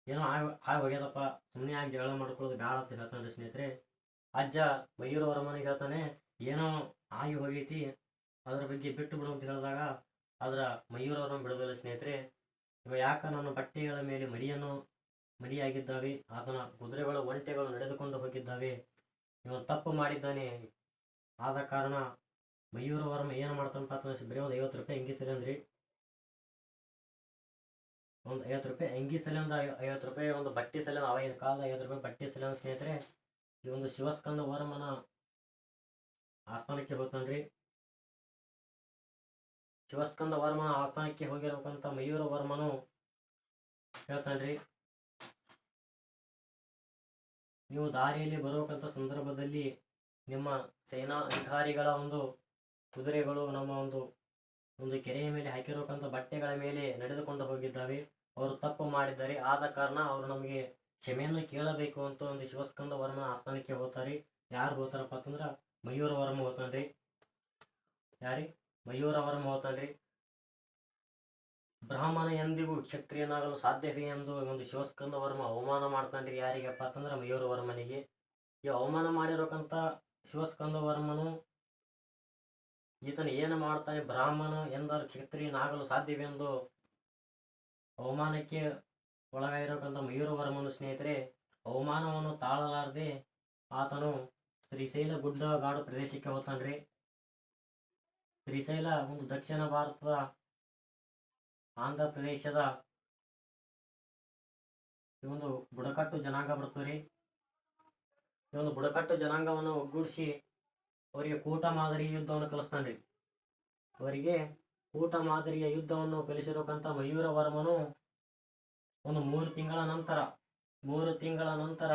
Speaker 1: ಏನೋ ಆಗಿ ಹೋಗ್ಯದಪ್ಪ, ಸುಮ್ಮನೆ ಆಗಿ ಜಗಳ ಮಾಡ್ಕೊಳ್ಳೋದು ಬೇಡ ಅಂತ ಹೇಳ್ತಾನೆ ಸ್ನೇಹಿತರೆ. ಅಜ್ಜ ಮಯೂರ ವರ್ಮನಿಗೆ ಹೇಳ್ತಾನೆ, ಏನೋ ಆಗಿ ಹೋಗೈತಿ, ಅದ್ರ ಬಗ್ಗೆ ಬಿಟ್ಟು ಬಿಡು ಅಂತ ಹೇಳಿದಾಗ ಅದರ ಮಯೂರ ವರ್ಮ ಬಿಡೋದಿಲ್ಲ ಸ್ನೇಹಿತರೆ. ಇವ ಯಾಕ ನನ್ನ ಬಟ್ಟೆಗಳ ಮೇಲೆ ಮಡಿಯಾಗಿದ್ದಾವೆ, ಆತನ ಕುದುರೆಗಳು, ಒಂಟೆಗಳು ನಡೆದುಕೊಂಡು ಹೋಗಿದ್ದಾವೆ, ಇವನು ತಪ್ಪು ಮಾಡಿದ್ದಾನೆ. ಆದ ಕಾರಣ ಮಯೂರ ವರ್ಮ ಏನು ಮಾಡ್ತಾನಪ್ಪ ಅಂತ ಬರೀ ಒಂದು 50 ರೂಪಾಯಿ ಅಂಗಿ ಸರಿ, ಒಂದು 50 ರೂಪಾಯಿ ಅಂಗಿ ಸಲಿಂದ 50 ರೂಪಾಯಿ ಒಂದು ಬಟ್ಟೆ ಸಲಿಂದ, ಅವಾಗಿನ ಕಾಲದ 50 ರೂಪಾಯಿ ಬಟ್ಟೆ ಸಲಿಂದ ಸ್ನೇಹಿತರೆ ಈ ಒಂದು ಶಿವಸ್ಕಂದ ವರ್ಮನ ಆಸ್ಥಾನಕ್ಕೆ ಹೋಗ್ತಾನ್ರಿ. ಶಿವಸ್ಕಂದ ವರ್ಮನ ಆಸ್ಥಾನಕ್ಕೆ ಹೋಗಿರ್ಬೇಕಂತ ಮಯೂರ ವರ್ಮನು ಹೇಳ್ತಾನ್ರಿ, ನೀವು ದಾರಿಯಲ್ಲಿ ಬರುವಂಥ ಸಂದರ್ಭದಲ್ಲಿ ನಿಮ್ಮ ಸೇನಾ ಅಧಿಕಾರಿಗಳ ಒಂದು ಕುದುರೆಗಳು ನಮ್ಮ ಒಂದು ಕೆರೆಯ ಮೇಲೆ ಹಾಕಿರೋಕಂತ ಬಟ್ಟೆಗಳ ಮೇಲೆ ನಡೆದುಕೊಂಡು ಹೋಗಿದ್ದಾವೆ, ಅವರು ತಪ್ಪು ಮಾಡಿದ್ದಾರೆ. ಆದ ಕಾರಣ ಅವರು ನಮಗೆ ಕ್ಷಮೆಯನ್ನು ಕೇಳಬೇಕು ಅಂತ ಒಂದು ಶಿವಸ್ಕಂದ ವರ್ಮನ ಆಸ್ಥಾನಕ್ಕೆ ಹೋಗ್ತಾರೆ. ಯಾರು ಹೋಗ್ತಾರಪ್ಪ ಅಂತಂದ್ರೆ ಮಯೂರ ವರ್ಮ ಹೋಗ್ತಾನ್ರಿ. ಮಯೂರ ವರ್ಮ ಹೋಗ್ತಾನ್ರಿ. ಬ್ರಾಹ್ಮಣ ಎಂದಿಗೂ ಕ್ಷತ್ರಿಯನಾಗಲು ಸಾಧ್ಯವೇ ಎಂದು ಒಂದು ಶಿವಸ್ಕಂದ ವರ್ಮ ಅವಮಾನ ಮಾಡ್ತಾನ್ರಿ. ಯಾರಿಗಪ್ಪ ಅಂತಂದ್ರೆ ಮಯೂರ ವರ್ಮನಿಗೆ. ಈ ಅವಮಾನ ಮಾಡಿರೋಕಂತ ಶಿವಸ್ಕಂದ ವರ್ಮನು ಈತನ ಏನು ಮಾಡ್ತಾನೆ, ಬ್ರಾಹ್ಮಣ ಎಂದರೂ ಕ್ಷತ್ರಿಯನಾಗಲು ಸಾಧ್ಯವೆಂದು ಅವಮಾನಕ್ಕೆ ಒಳಗಾಗಿರೋಕಂತ ಮಯೂರ ವರ್ಮನು ಸ್ನೇಹಿತರೆ ಅವಮಾನವನ್ನು ತಾಳಲಾರದೆ ಆತನು ಶ್ರೀಶೈಲ ಗುಡ್ಡಗಾಡು ಪ್ರದೇಶಕ್ಕೆ ಹೋಗ್ತಾನ್ರಿ. ಶ್ರೀಶೈಲ ಒಂದು ದಕ್ಷಿಣ ಭಾರತದ ಆಂಧ್ರ ಪ್ರದೇಶದ ಈ ಒಂದು ಬುಡಕಟ್ಟು ಜನಾಂಗ ಬರ್ತದ್ರಿ. ಈ ಒಂದು ಬುಡಕಟ್ಟು ಜನಾಂಗವನ್ನು ಒಗ್ಗೂಡಿಸಿ ಅವರಿಗೆ ಕೂಟ ಮಾದರಿಯ ಯುದ್ಧವನ್ನು ಕಲಿಸ್ತಾನ್ರಿ. ಅವರಿಗೆ ಕೂಟ ಮಾದರಿಯ ಯುದ್ಧವನ್ನು ಕಲಿಸಿರೋಕಂತ ಮಯೂರ ವರ್ಮನು ಒಂದು 3 ತಿಂಗಳ ನಂತರ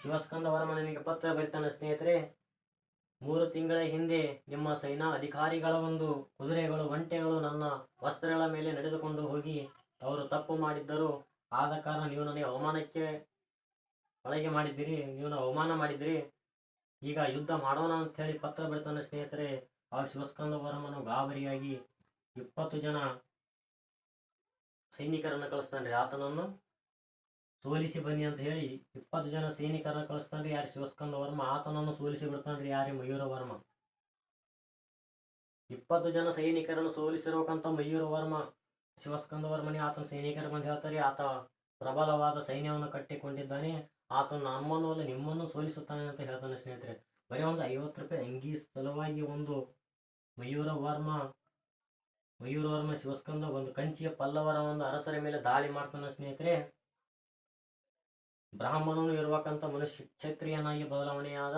Speaker 1: ಶಿವಸ್ಕಂದ ವರ್ಮನಿಗೆ ಪತ್ರ ಬರೀತಾನೆ ಸ್ನೇಹಿತರೆ. 3 ತಿಂಗಳ ಹಿಂದೆ ನಿಮ್ಮ ಸೇನಾ ಅಧಿಕಾರಿಗಳ ಒಂದು ಕುದುರೆಗಳು, ಒಂಟೆಗಳು ನನ್ನ ವಸ್ತ್ರಗಳ ಮೇಲೆ ನಡೆದುಕೊಂಡು ಹೋಗಿ ಅವರು ತಪ್ಪು ಮಾಡಿದ್ದರು. ಆದ ಕಾರಣ ನೀವು ನನಗೆ ಅವಮಾನ ಮಾಡಿದ್ದೀರಿ. ಈಗ ಯುದ್ಧ ಮಾಡೋಣ ಅಂತ ಹೇಳಿ ಪತ್ರ ಬರೀತಾನೆ ಸ್ನೇಹಿತರೆ. ಆ ಶಿವಸ್ಕಂದ ವರ್ಮನು ಗಾಬರಿಯಾಗಿ 20 ಜನ ಸೈನಿಕರನ್ನು ಕಳಿಸ್ತಾನ್ರಿ. ಆತನನ್ನು ಸೋಲಿಸಿ ಬನ್ನಿ ಅಂತ ಹೇಳಿ 20 ಜನ ಸೈನಿಕರನ್ನ ಕಳಿಸ್ತಾನ್ರಿ. ಯಾರು ಶಿವಸ್ಕಂದ ವರ್ಮ ಆತನನ್ನು ಸೋಲಿಸಿ ಬಿಡ್ತಾನ್ರಿ. ಯಾರೇ ಮಯೂರ ವರ್ಮ 20 ಜನ ಸೈನಿಕರನ್ನು ಸೋಲಿಸಿರೋಕಂತ ಮಯೂರ ವರ್ಮ ಶಿವಸ್ಕಂದ ವರ್ಮನಿ ಆತನ ಸೈನಿಕರು ಬಂದು ಹೇಳ್ತಾರೆ, ಆತ ಪ್ರಬಲವಾದ ಸೈನ್ಯವನ್ನು ಕಟ್ಟಿಕೊಂಡಿದ್ದಾನೆ, ಆತನು ನಮ್ಮನ್ನು ಅಲ್ಲ ನಿಮ್ಮನ್ನು ಸೋಲಿಸುತ್ತಾನೆ ಅಂತ ಹೇಳ್ತಾನೆ ಸ್ನೇಹಿತರೆ. ಬರೀ ಒಂದು 50 ರೂಪಾಯಿ ಅಂಗಿ ಸಲುವಾಗಿ ಒಂದು ಮಯೂರ ವರ್ಮ ಶಿವಸ್ಕಂದ ಒಂದು ಕಂಚಿಯ ಪಲ್ಲವರ ಒಂದು ಅರಸರ ಮೇಲೆ ದಾಳಿ ಮಾಡ್ತಾನೆ ಸ್ನೇಹಿತರೆ. ಬ್ರಾಹ್ಮಣನು ಇರುವಕ್ಕಂತ ಮನುಷ್ಯ ಕ್ಷತ್ರಿಯನಾಗಿ ಬದಲಾವಣೆಯಾದ,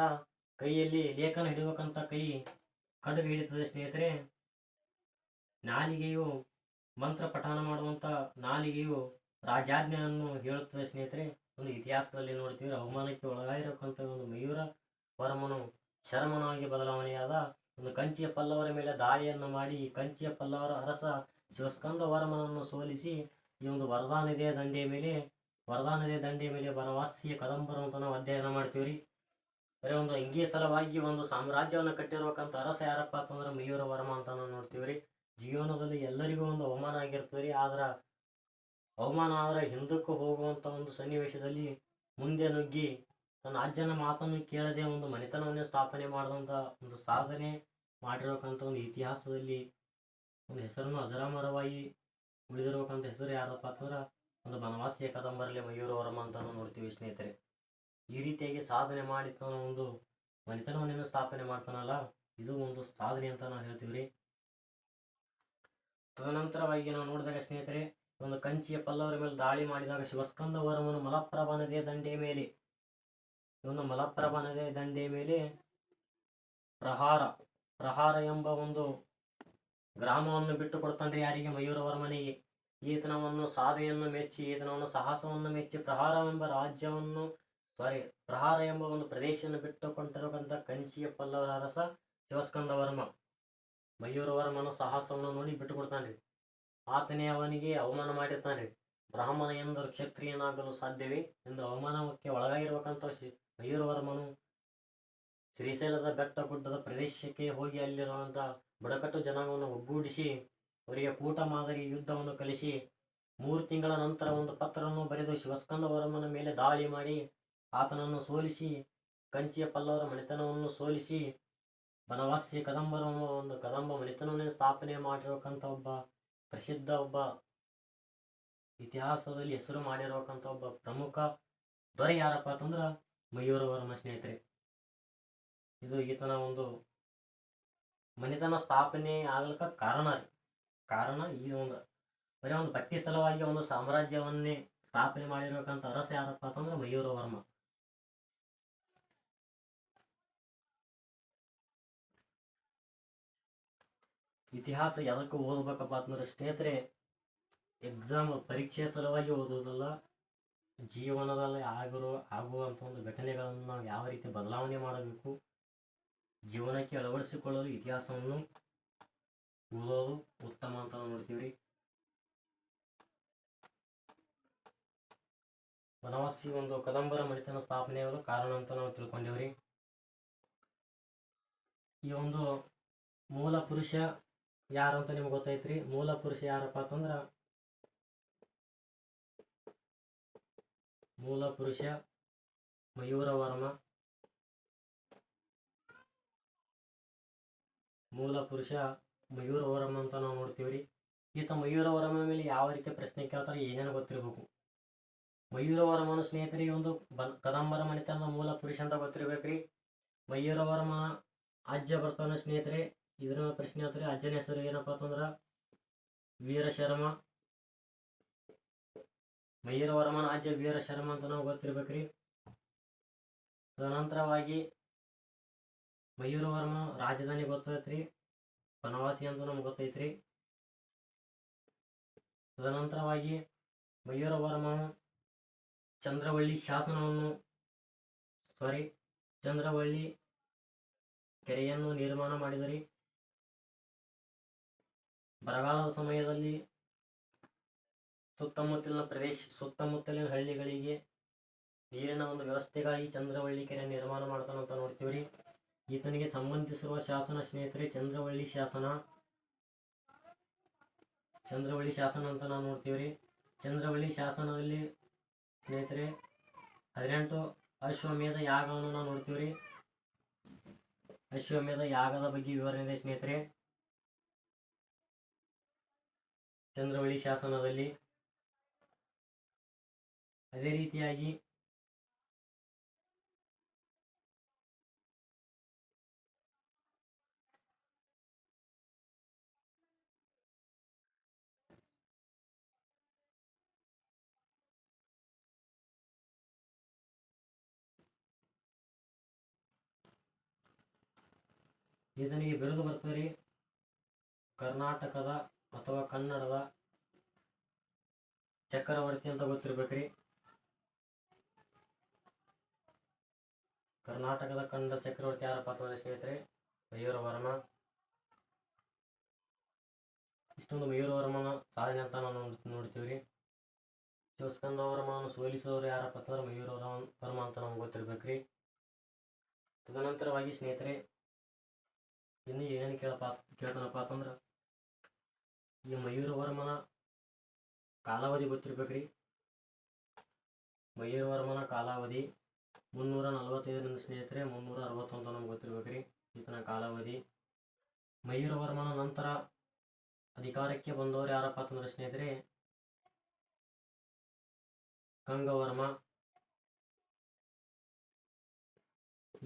Speaker 1: ಕೈಯಲ್ಲಿ ಲೇಖನ ಹಿಡಿಬೇಕಂತ ಕೈ ಖಡ್ಗ ಹಿಡಿತದೆ ಸ್ನೇಹಿತರೆ. ನಾಲಿಗೆಯು ಮಂತ್ರ ಪಠಾನ ಮಾಡುವಂತ ನಾಲಿಗೆಯು ರಾಜಾಜ್ಞೆಯನ್ನು ಹೇಳುತ್ತದೆ ಸ್ನೇಹಿತರೆ. ಒಂದು ಇತಿಹಾಸದಲ್ಲಿ ನೋಡ್ತೀವಿ, ಅವಮಾನಕ್ಕೆ ಒಳಗಾಗಿರಕ್ಕಂತ ಒಂದು ಮಯೂರ ವರ್ಮನು ಶರ್ಮನಾಗಿ ಬದಲಾವಣೆಯಾದ, ಒಂದು ಕಂಚಿಯ ಪಲ್ಲವರ ಮೇಲೆ ದಾಳಿಯನ್ನು ಮಾಡಿ ಕಂಚಿಯ ಪಲ್ಲವರ ಅರಸ ಶಿವಸ್ಕಂದ ವರ್ಮನನ್ನು ಸೋಲಿಸಿ ಈ ಒಂದು ವರದಾ ನದಿಯ ದಂಡೆಯ ಮೇಲೆ ಬನವಾಸಿಯ ಕದಂಬರು ಅಂತ ನಾವು ಅಧ್ಯಯನ ಮಾಡ್ತೀವ್ರಿ. ಬರೀ ಒಂದು ಅಂಗಿಯ ಸಲುವಾಗಿ ಒಂದು ಸಾಮ್ರಾಜ್ಯವನ್ನು ಕಟ್ಟಿರುವಕ್ಕಂತ ಅರಸ ಯಾರಪ್ಪ ಅಂತಂದ್ರೆ ಮಯೂರ ವರ್ಮ ಅಂತ ನಾವು ನೋಡ್ತೀವ್ರಿ. ಜೀವನದಲ್ಲಿ ಎಲ್ಲರಿಗೂ ಒಂದು ಅವಮಾನ ಆಗಿರ್ತದ್ರಿ. ಆದ್ರ ಅವಮಾನ ಆದರೆ ಹಿಂದಕ್ಕೆ ಹೋಗುವಂಥ ಒಂದು ಸನ್ನಿವೇಶದಲ್ಲಿ ಮುಂದೆ ನುಗ್ಗಿ ತನ್ನ ಅಜ್ಜನ ಮಾತನ್ನು ಕೇಳದೆ ಒಂದು ಮನೆತನವನ್ನೇ ಸ್ಥಾಪನೆ ಮಾಡಿದಂಥ ಒಂದು ಸಾಧನೆ ಮಾಡಿರೋಕ್ಕಂಥ ಒಂದು ಇತಿಹಾಸದಲ್ಲಿ ಒಂದು ಹೆಸರನ್ನು ಅಜರಾಮರವಾಗಿ ಉಳಿದಿರ್ಬೇಕಂತ ಹೆಸರು ಯಾರಪ್ಪ ಅಂತಂದ್ರೆ ಒಂದು ಬನವಾಸಿಯ ಕದಂಬರಲ್ಲಿ ಮಯೂರ ವರ್ಮ ಅಂತ ನೋಡ್ತೀವಿ ಸ್ನೇಹಿತರೆ. ಈ ರೀತಿಯಾಗಿ ಸಾಧನೆ ಮಾಡಿ ಒಂದು ಮನೆತನವನ್ನೇನು ಸ್ಥಾಪನೆ ಮಾಡ್ತಾನಲ್ಲ, ಇದು ಒಂದು ಸಾಧನೆ ಅಂತ ನಾವು ಹೇಳ್ತೀವಿ ರೀ. ತದನಂತರವಾಗಿ ನಾವು ನೋಡಿದಾಗ ಸ್ನೇಹಿತರೆ, ಒಂದು ಕಂಚಿಯ ಪಲ್ಲವರ ಮೇಲೆ ದಾಳಿ ಮಾಡಿದಾಗ ಶಿವಸ್ಕಂದ ವರ್ಮನು ಮಲಪ್ರಭಾ ನದಿಯ ದಂಡೆಯ ಮೇಲೆ ಒಂದು ಮಲಪ್ರಭಾ ನದಿಯ ದಂಡೆಯ ಮೇಲೆ ಪ್ರಹಾರ ಎಂಬ ಒಂದು ಗ್ರಾಮವನ್ನು ಬಿಟ್ಟು ಕೊಡ್ತಾನ್ರಿ. ಯಾರಿಗೆ? ಮಯೂರ ವರ್ಮನಿಗೆ. ಈತನವನ್ನು ಸಾಧನೆಯನ್ನು ಮೆಚ್ಚಿ, ಈತನವನ್ನು ಸಾಹಸವನ್ನು ಮೆಚ್ಚಿ ಪ್ರಹಾರ ಎಂಬ ಒಂದು ಪ್ರದೇಶವನ್ನು ಬಿಟ್ಟುಕೊಂಡಿರತಕ್ಕಂಥ ಕಂಚಿಯ ಪಲ್ಲವರ ಅರಸ ಶಿವಸ್ಕಂದ ವರ್ಮ ಮಯೂರ ವರ್ಮನ ಸಾಹಸವನ್ನು ನೋಡಿ ಬಿಟ್ಟು ಕೊಡ್ತಾನ್ರಿ. ಆತನೇ ಅವನಿಗೆ ಅವಮಾನ ಮಾಡಿರ್ತಾನ್ರಿ. ಬ್ರಾಹ್ಮಣ ಎಂದರು ಕ್ಷತ್ರಿಯನಾಗಲು ಸಾಧ್ಯವೇ ಎಂದು ಅವಮಾನಕ್ಕೆ ಒಳಗಾಗಿರ್ಬೇಕಂತ ಮಯೂರ ವರ್ಮನು ಶ್ರೀಶೈಲದ ಬೆಟ್ಟ ಗುಡ್ಡದ ಪ್ರದೇಶಕ್ಕೆ ಹೋಗಿ ಅಲ್ಲಿರುವಂಥ ಬುಡಕಟ್ಟು ಜನಾಂಗವನ್ನು ಒಗ್ಗೂಡಿಸಿ ಅವರಿಗೆ ಕೂಟ ಮಾದರಿ ಯುದ್ಧವನ್ನು ಕಲಿಸಿ 3 ತಿಂಗಳ ನಂತರ ಒಂದು ಪತ್ರವನ್ನು ಬರೆದು ಶಿವಸ್ಕಂದ ವರ್ಮನ ಮೇಲೆ ದಾಳಿ ಮಾಡಿ ಆತನನ್ನು ಸೋಲಿಸಿ ಕಂಚಿಯ ಪಲ್ಲವರ ಮನೆತನವನ್ನು ಸೋಲಿಸಿ ಬನವಾಸಿ ಕದಂಬ ಮನೆತನವನ್ನೇ ಸ್ಥಾಪನೆ ಮಾಡಿರಬೇಕಂತ ಪ್ರಸಿದ್ಧ ಇತಿಹಾಸದಲ್ಲಿ ಹೆಸರು ಮಾಡಿರಬೇಕಂತ ಪ್ರಮುಖ ದೊರೆ ಯಾರಪ್ಪ ಅಂತಂದ್ರೆ ಮಯೂರ ವರ್ಮ ಸ್ನೇಹಿತರೆ. ಇದು ಈತನ ಒಂದು ಮನೆತನ ಸ್ಥಾಪನೆ ಆಗ್ಲಿಕ್ಕೆ ಕಾರಣ ಈ ಬರೀ ಒಂದು ಪಟ್ಟಿ ಸಲುವಾಗಿ ಒಂದು ಸಾಮ್ರಾಜ್ಯವನ್ನೇ ಸ್ಥಾಪನೆ ಮಾಡಿರ್ಬೇಕಂತ ಅರಸ ಯಾರಪ್ಪ ಅಂತಂದ್ರೆ ಮಯೂರ ವರ್ಮ. ಇತಿಹಾಸ ಎದಕ್ಕೆ ಓದಬೇಕಪ್ಪ ಅಂತಂದ್ರೆ ಸ್ನೇಹಿತರೆ, ಎಕ್ಸಾಮ್ ಪರೀಕ್ಷೆ ಸಲುವಾಗಿ ಓದೋದಲ್ಲ, ಜೀವನದಲ್ಲಿ ಆಗುವಂಥ ಒಂದು ಘಟನೆಗಳನ್ನು ನಾವು ಯಾವ ರೀತಿ ಬದಲಾವಣೆ ಮಾಡಬೇಕು, ಜೀವನಕ್ಕೆ ಅಳವಡಿಸಿಕೊಳ್ಳಲು ಇತಿಹಾಸವನ್ನು ಓದೋದು ಉತ್ತಮ ಅಂತ ನಾವು ನೋಡ್ತೀವಿ. ಬನವಾಸಿ ಒಂದು ಕದಂಬರ ಮನೆತನ ಸ್ಥಾಪನೆಯಾಗಲು ಕಾರಣ ಅಂತ ನಾವು ತಿಳ್ಕೊಂಡೇವ್ರಿ. ಈ ಒಂದು ಮೂಲ ಪುರುಷ ಯಾರಂತ ನಿಮ್ಗೆ ಗೊತ್ತೈತ್ರಿ. ಮೂಲ ಪುರುಷ ಯಾರಪ್ಪ ಅಂತಂದ್ರ ಮೂಲ ಪುರುಷ ಮಯೂರ ವರ್ಮ. ಅಂತ ನಾವು ನೋಡ್ತೀವ್ರಿ. ಈತ ಮಯೂರ ವರ್ಮನ ಮೇಲೆ ಯಾವ ರೀತಿ ಪ್ರಶ್ನೆ ಕೇಳ್ತಾರೆ, ಏನೇನು ಗೊತ್ತಿರಬೇಕು. ಮಯೂರ ವರ್ಮನ ಸ್ನೇಹಿತರಿಗೆ ಒಂದು ಕದಂಬರ ಮನೆತನದ ಮೂಲ ಪುರುಷ ಅಂತ ಗೊತ್ತಿರ್ಬೇಕ್ರಿ. ಮಯೂರ ವರ್ಮನ ಅಜ್ಜ ಬರ್ತಾನ ಸ್ನೇಹಿತರೆ, ಇದ್ರ ಪ್ರಶ್ನೆ ಹೇಳ್ತಾರೆ. ಅಜ್ಜನ ಹೆಸರು ಏನಪ್ಪಾ ಅಂತಂದ್ರ ವೀರಶರ್ಮ. ಮಯೂರ ವರ್ಮನ ಅಜ್ಜ ವೀರಶರ್ಮ ಅಂತ ನಾವು ಗೊತ್ತಿರ್ಬೇಕ್ರಿ. ತದನಂತರವಾಗಿ ಮಯೂರ ವರ್ಮ ರಾಜಧಾನಿ ಗೊತ್ತೈತ್ರಿ, ಬನವಾಸಿ ಅಂತ ನಮ್ಗೆ ಗೊತ್ತೈತ್ರಿ. ತದನಂತರವಾಗಿ ಮಯೂರ ವರ್ಮನು ಚಂದ್ರವಳ್ಳಿ ಕೆರೆಯನ್ನು ನಿರ್ಮಾಣ ಮಾಡಿದರಿ. ಬರಗಾಲದ ಸಮಯದಲ್ಲಿ ಸುತ್ತಮುತ್ತಲಿನ ಹಳ್ಳಿಗಳಿಗೆ ನೀರಿನ ಒಂದು ವ್ಯವಸ್ಥೆಗಾಗಿ ಚಂದ್ರವಳ್ಳಿ ಕೆರೆ ನಿರ್ಮಾಣ ಮಾಡ್ತಾನಂತ ನೋಡ್ತೀವ್ರಿ. ಈತನಿಗೆ ಸಂಬಂಧಿಸಿರುವ ಶಾಸನ ಸ್ನೇಹಿತರೆ ಚಂದ್ರವಳ್ಳಿ ಶಾಸನ ಅಂತ ನಾವು ನೋಡ್ತೀವ್ರಿ. ಚಂದ್ರವಳ್ಳಿ ಶಾಸನದಲ್ಲಿ ಸ್ನೇಹಿತರೆ 18 ಅಶ್ವಮೇಧ ಯಾಗವನ್ನು ನಾವು ನೋಡ್ತೀವ್ರಿ. ಅಶ್ವಮೇಧ ಯಾಗದ ಬಗ್ಗೆ ವಿವರಣೆ ಇದೆ ಸ್ನೇಹಿತರೆ ಚಂದ್ರವಳ್ಳಿ ಶಾಸನದಲ್ಲಿ. ಅದೇ ರೀತಿಯಾಗಿ ಇದನಿಗೆ ಬಿರುದು ಬರ್ತದೆ ಕರ್ನಾಟಕದ ಅಥವಾ ಕನ್ನಡದ ಚಕ್ರವರ್ತಿ ಅಂತ ಗೊತ್ತಿರ್ಬೇಕ್ರಿ. ಕರ್ನಾಟಕದ ಕನ್ನಡ ಚಕ್ರವರ್ತಿ ಯಾರಪ್ಪ ಅಂತಂದ್ರೆ ಸ್ನೇಹಿತರೆ ಮಯೂರ ವರ್ಮ. ಇಷ್ಟೊಂದು ಮಯೂರ ವರ್ಮನ ಸಾಧನೆ ಅಂತ ನಾವು ನೋಡ್ತೀವ್ರಿ. ಶಿವಸ್ಕಂದ ವರ್ಮನ ಸೋಲಿಸೋರು ಯಾರಪ್ಪ ಅಂತಂದ್ರೆ ಮಯೂರ ವರ್ಮ ಅಂತ ನಮ್ಗೆ ಗೊತ್ತಿರ್ಬೇಕ್ರಿ. ತದನಂತರವಾಗಿ ಸ್ನೇಹಿತರೆ ಇನ್ನು ಏನೇನು ಕೇಳ್ತಾನಪ್ಪ ಅಂತಂದ್ರೆ ಈ ಮಯೂರ ವರ್ಮನ ಕಾಲಾವಧಿ ಗೊತ್ತಿರ್ಬೇಕ್ರಿ. ಮಯೂರವರ್ಮನ ಕಾಲಾವಧಿ 345 ಸ್ನೇಹಿತರೆ 361 ನಮ್ಗೆ ಗೊತ್ತಿರ್ಬೇಕ್ರಿ ಈತನ ಕಾಲಾವಧಿ. ಮಯೂರವರ್ಮನ ನಂತರ ಅಧಿಕಾರಕ್ಕೆ ಬಂದವರು ಯಾರಪ್ಪ ಅಂತಂದ್ರೆ ಸ್ನೇಹಿತರೆ ಗಂಗವರ್ಮ.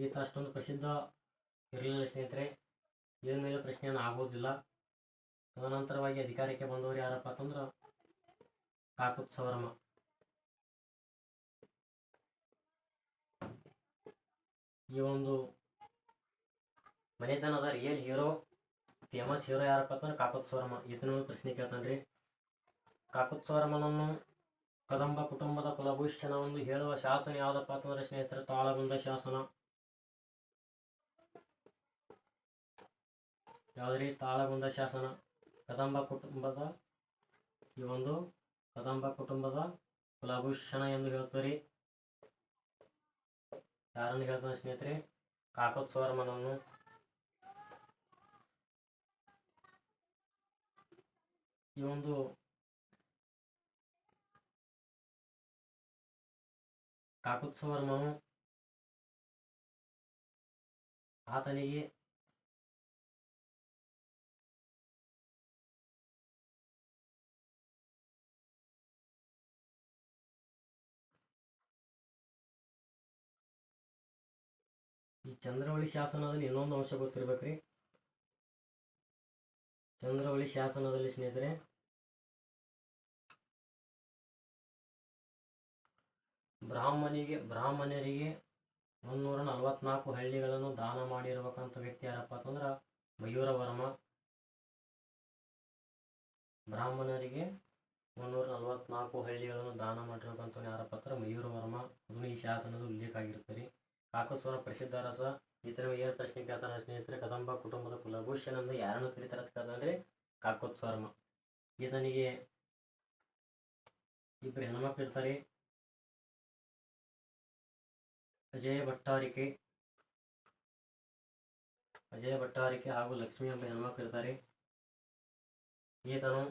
Speaker 1: ಈತ ಅಷ್ಟೊಂದು ಪ್ರಸಿದ್ಧ ಇರಲಿಲ್ಲ ಸ್ನೇಹಿತರೆ, ಇದ್ರ ಮೇಲೆ ಪ್ರಶ್ನೆಯನ್ನು ಆಗುವುದಿಲ್ಲ. ತದನಂತರವಾಗಿ ಅಧಿಕಾರಕ್ಕೆ ಬಂದವರು ಯಾರಪ್ಪ ಅಂತಂದ್ರೆ ಕಾಕುತ್ಸವರ್ಮ. ಈ ಒಂದು ಮನೆತನದ ರಿಯಲ್ ಹೀರೋ, ಫೇಮಸ್ ಹೀರೋ ಯಾರಪ್ಪ ಅಂತಂದ್ರೆ ಕಾಕುತ್ಸವರ್ಮ. ಈತನ ಪ್ರಶ್ನೆ ಕೇಳ್ತಾನ್ರಿ. ಕಾಕುತ್ಸವರ್ಮನನ್ನು ಕದಂಬ ಕುಟುಂಬದ ಕುಲಭೂಷಣವೆಂದು ಹೇಳುವ ಶಾಸನ ಯಾವುದಪ್ಪ ಅಂತಂದ್ರೆ ಸ್ನೇಹಿತರೆ ತಾಳಗುಂದ ಶಾಸನ. ಯಾವುದ್ರಿ? ತಾಳಗುಂದ ಶಾಸನ. ಕದಂಬ ಕುಟುಂಬದ ಈ ಒಂದು ಕದಂಬ ಕುಟುಂಬದ ಕುಲಭೂಷಣ ಎಂದು ಹೇಳ್ತಾರೆ. ಯಾರನ್ನು ಹೇಳ್ತಾನೆ ಸ್ನೇಹಿತರೆ? ಕಾಕುತ್ಸವರ್ಮನನ್ನು. ಈ ಒಂದು ಕಾಕುತ್ಸವರ್ಮನು ಆತನಿಗೆ ಈ ಚಂದ್ರವಳ್ಳಿ ಶಾಸನದಲ್ಲಿ ಇನ್ನೊಂದು ಅಂಶ ಗೊತ್ತಿರ್ಬೇಕ್ರಿ. ಚಂದ್ರವಳ್ಳಿ ಶಾಸನದಲ್ಲಿ ಸ್ನೇಹಿತರೆ ಬ್ರಾಹ್ಮಣರಿಗೆ 144 ಹಳ್ಳಿಗಳನ್ನು ದಾನ ಮಾಡಿರ್ಬೇಕಂತ ವ್ಯಕ್ತಿ ಯಾರಪ್ಪ ಅಂತಂದ್ರೆ ಮಯೂರವರ್ಮ. ಬ್ರಾಹ್ಮಣರಿಗೆ 144 ಹಳ್ಳಿಗಳನ್ನು ದಾನ ಮಾಡಿರ್ಬೇಕಂತ ಯಾರಪ್ಪ ಅಂದ್ರೆ ಮಯೂರವರ್ಮ. ಅದನ್ನು ಈ ಶಾಸನದ ಉಲ್ಲೇಖ ಆಗಿರ್ತಾರೆ. ಕಾಕುತ್ಸವರ ಪ್ರಸಿದ್ಧ ರಸ. ಈತನ ಏನು ಪ್ರಶ್ನೆ ಕೇಳ್ತಾನೆ ಸ್ನೇಹಿತರೆ? ಕದಂಬ ಕುಟುಂಬದ ಕುಲಭೂಷಣ ಎಂದು ಯಾರನ್ನು ಕರೀತಾರೆ ಅಂತ ಕೇಳ್ತಾನೆ? ಕಾಕುತ್ಸವರ್ಮ. ಈತನಿಗೆ ಇಬ್ಬರು ಹೆಣ್ಮಕ್ಳು ಇರ್ತಾರೆ, ಅಜಯ ಭಟ್ಟಾರಿಕೆ ಹಾಗೂ ಲಕ್ಷ್ಮಿ ಎಂಬ ಹೆಣ್ಮಕ್ಳು ಇರ್ತಾರೆ. ಈತನು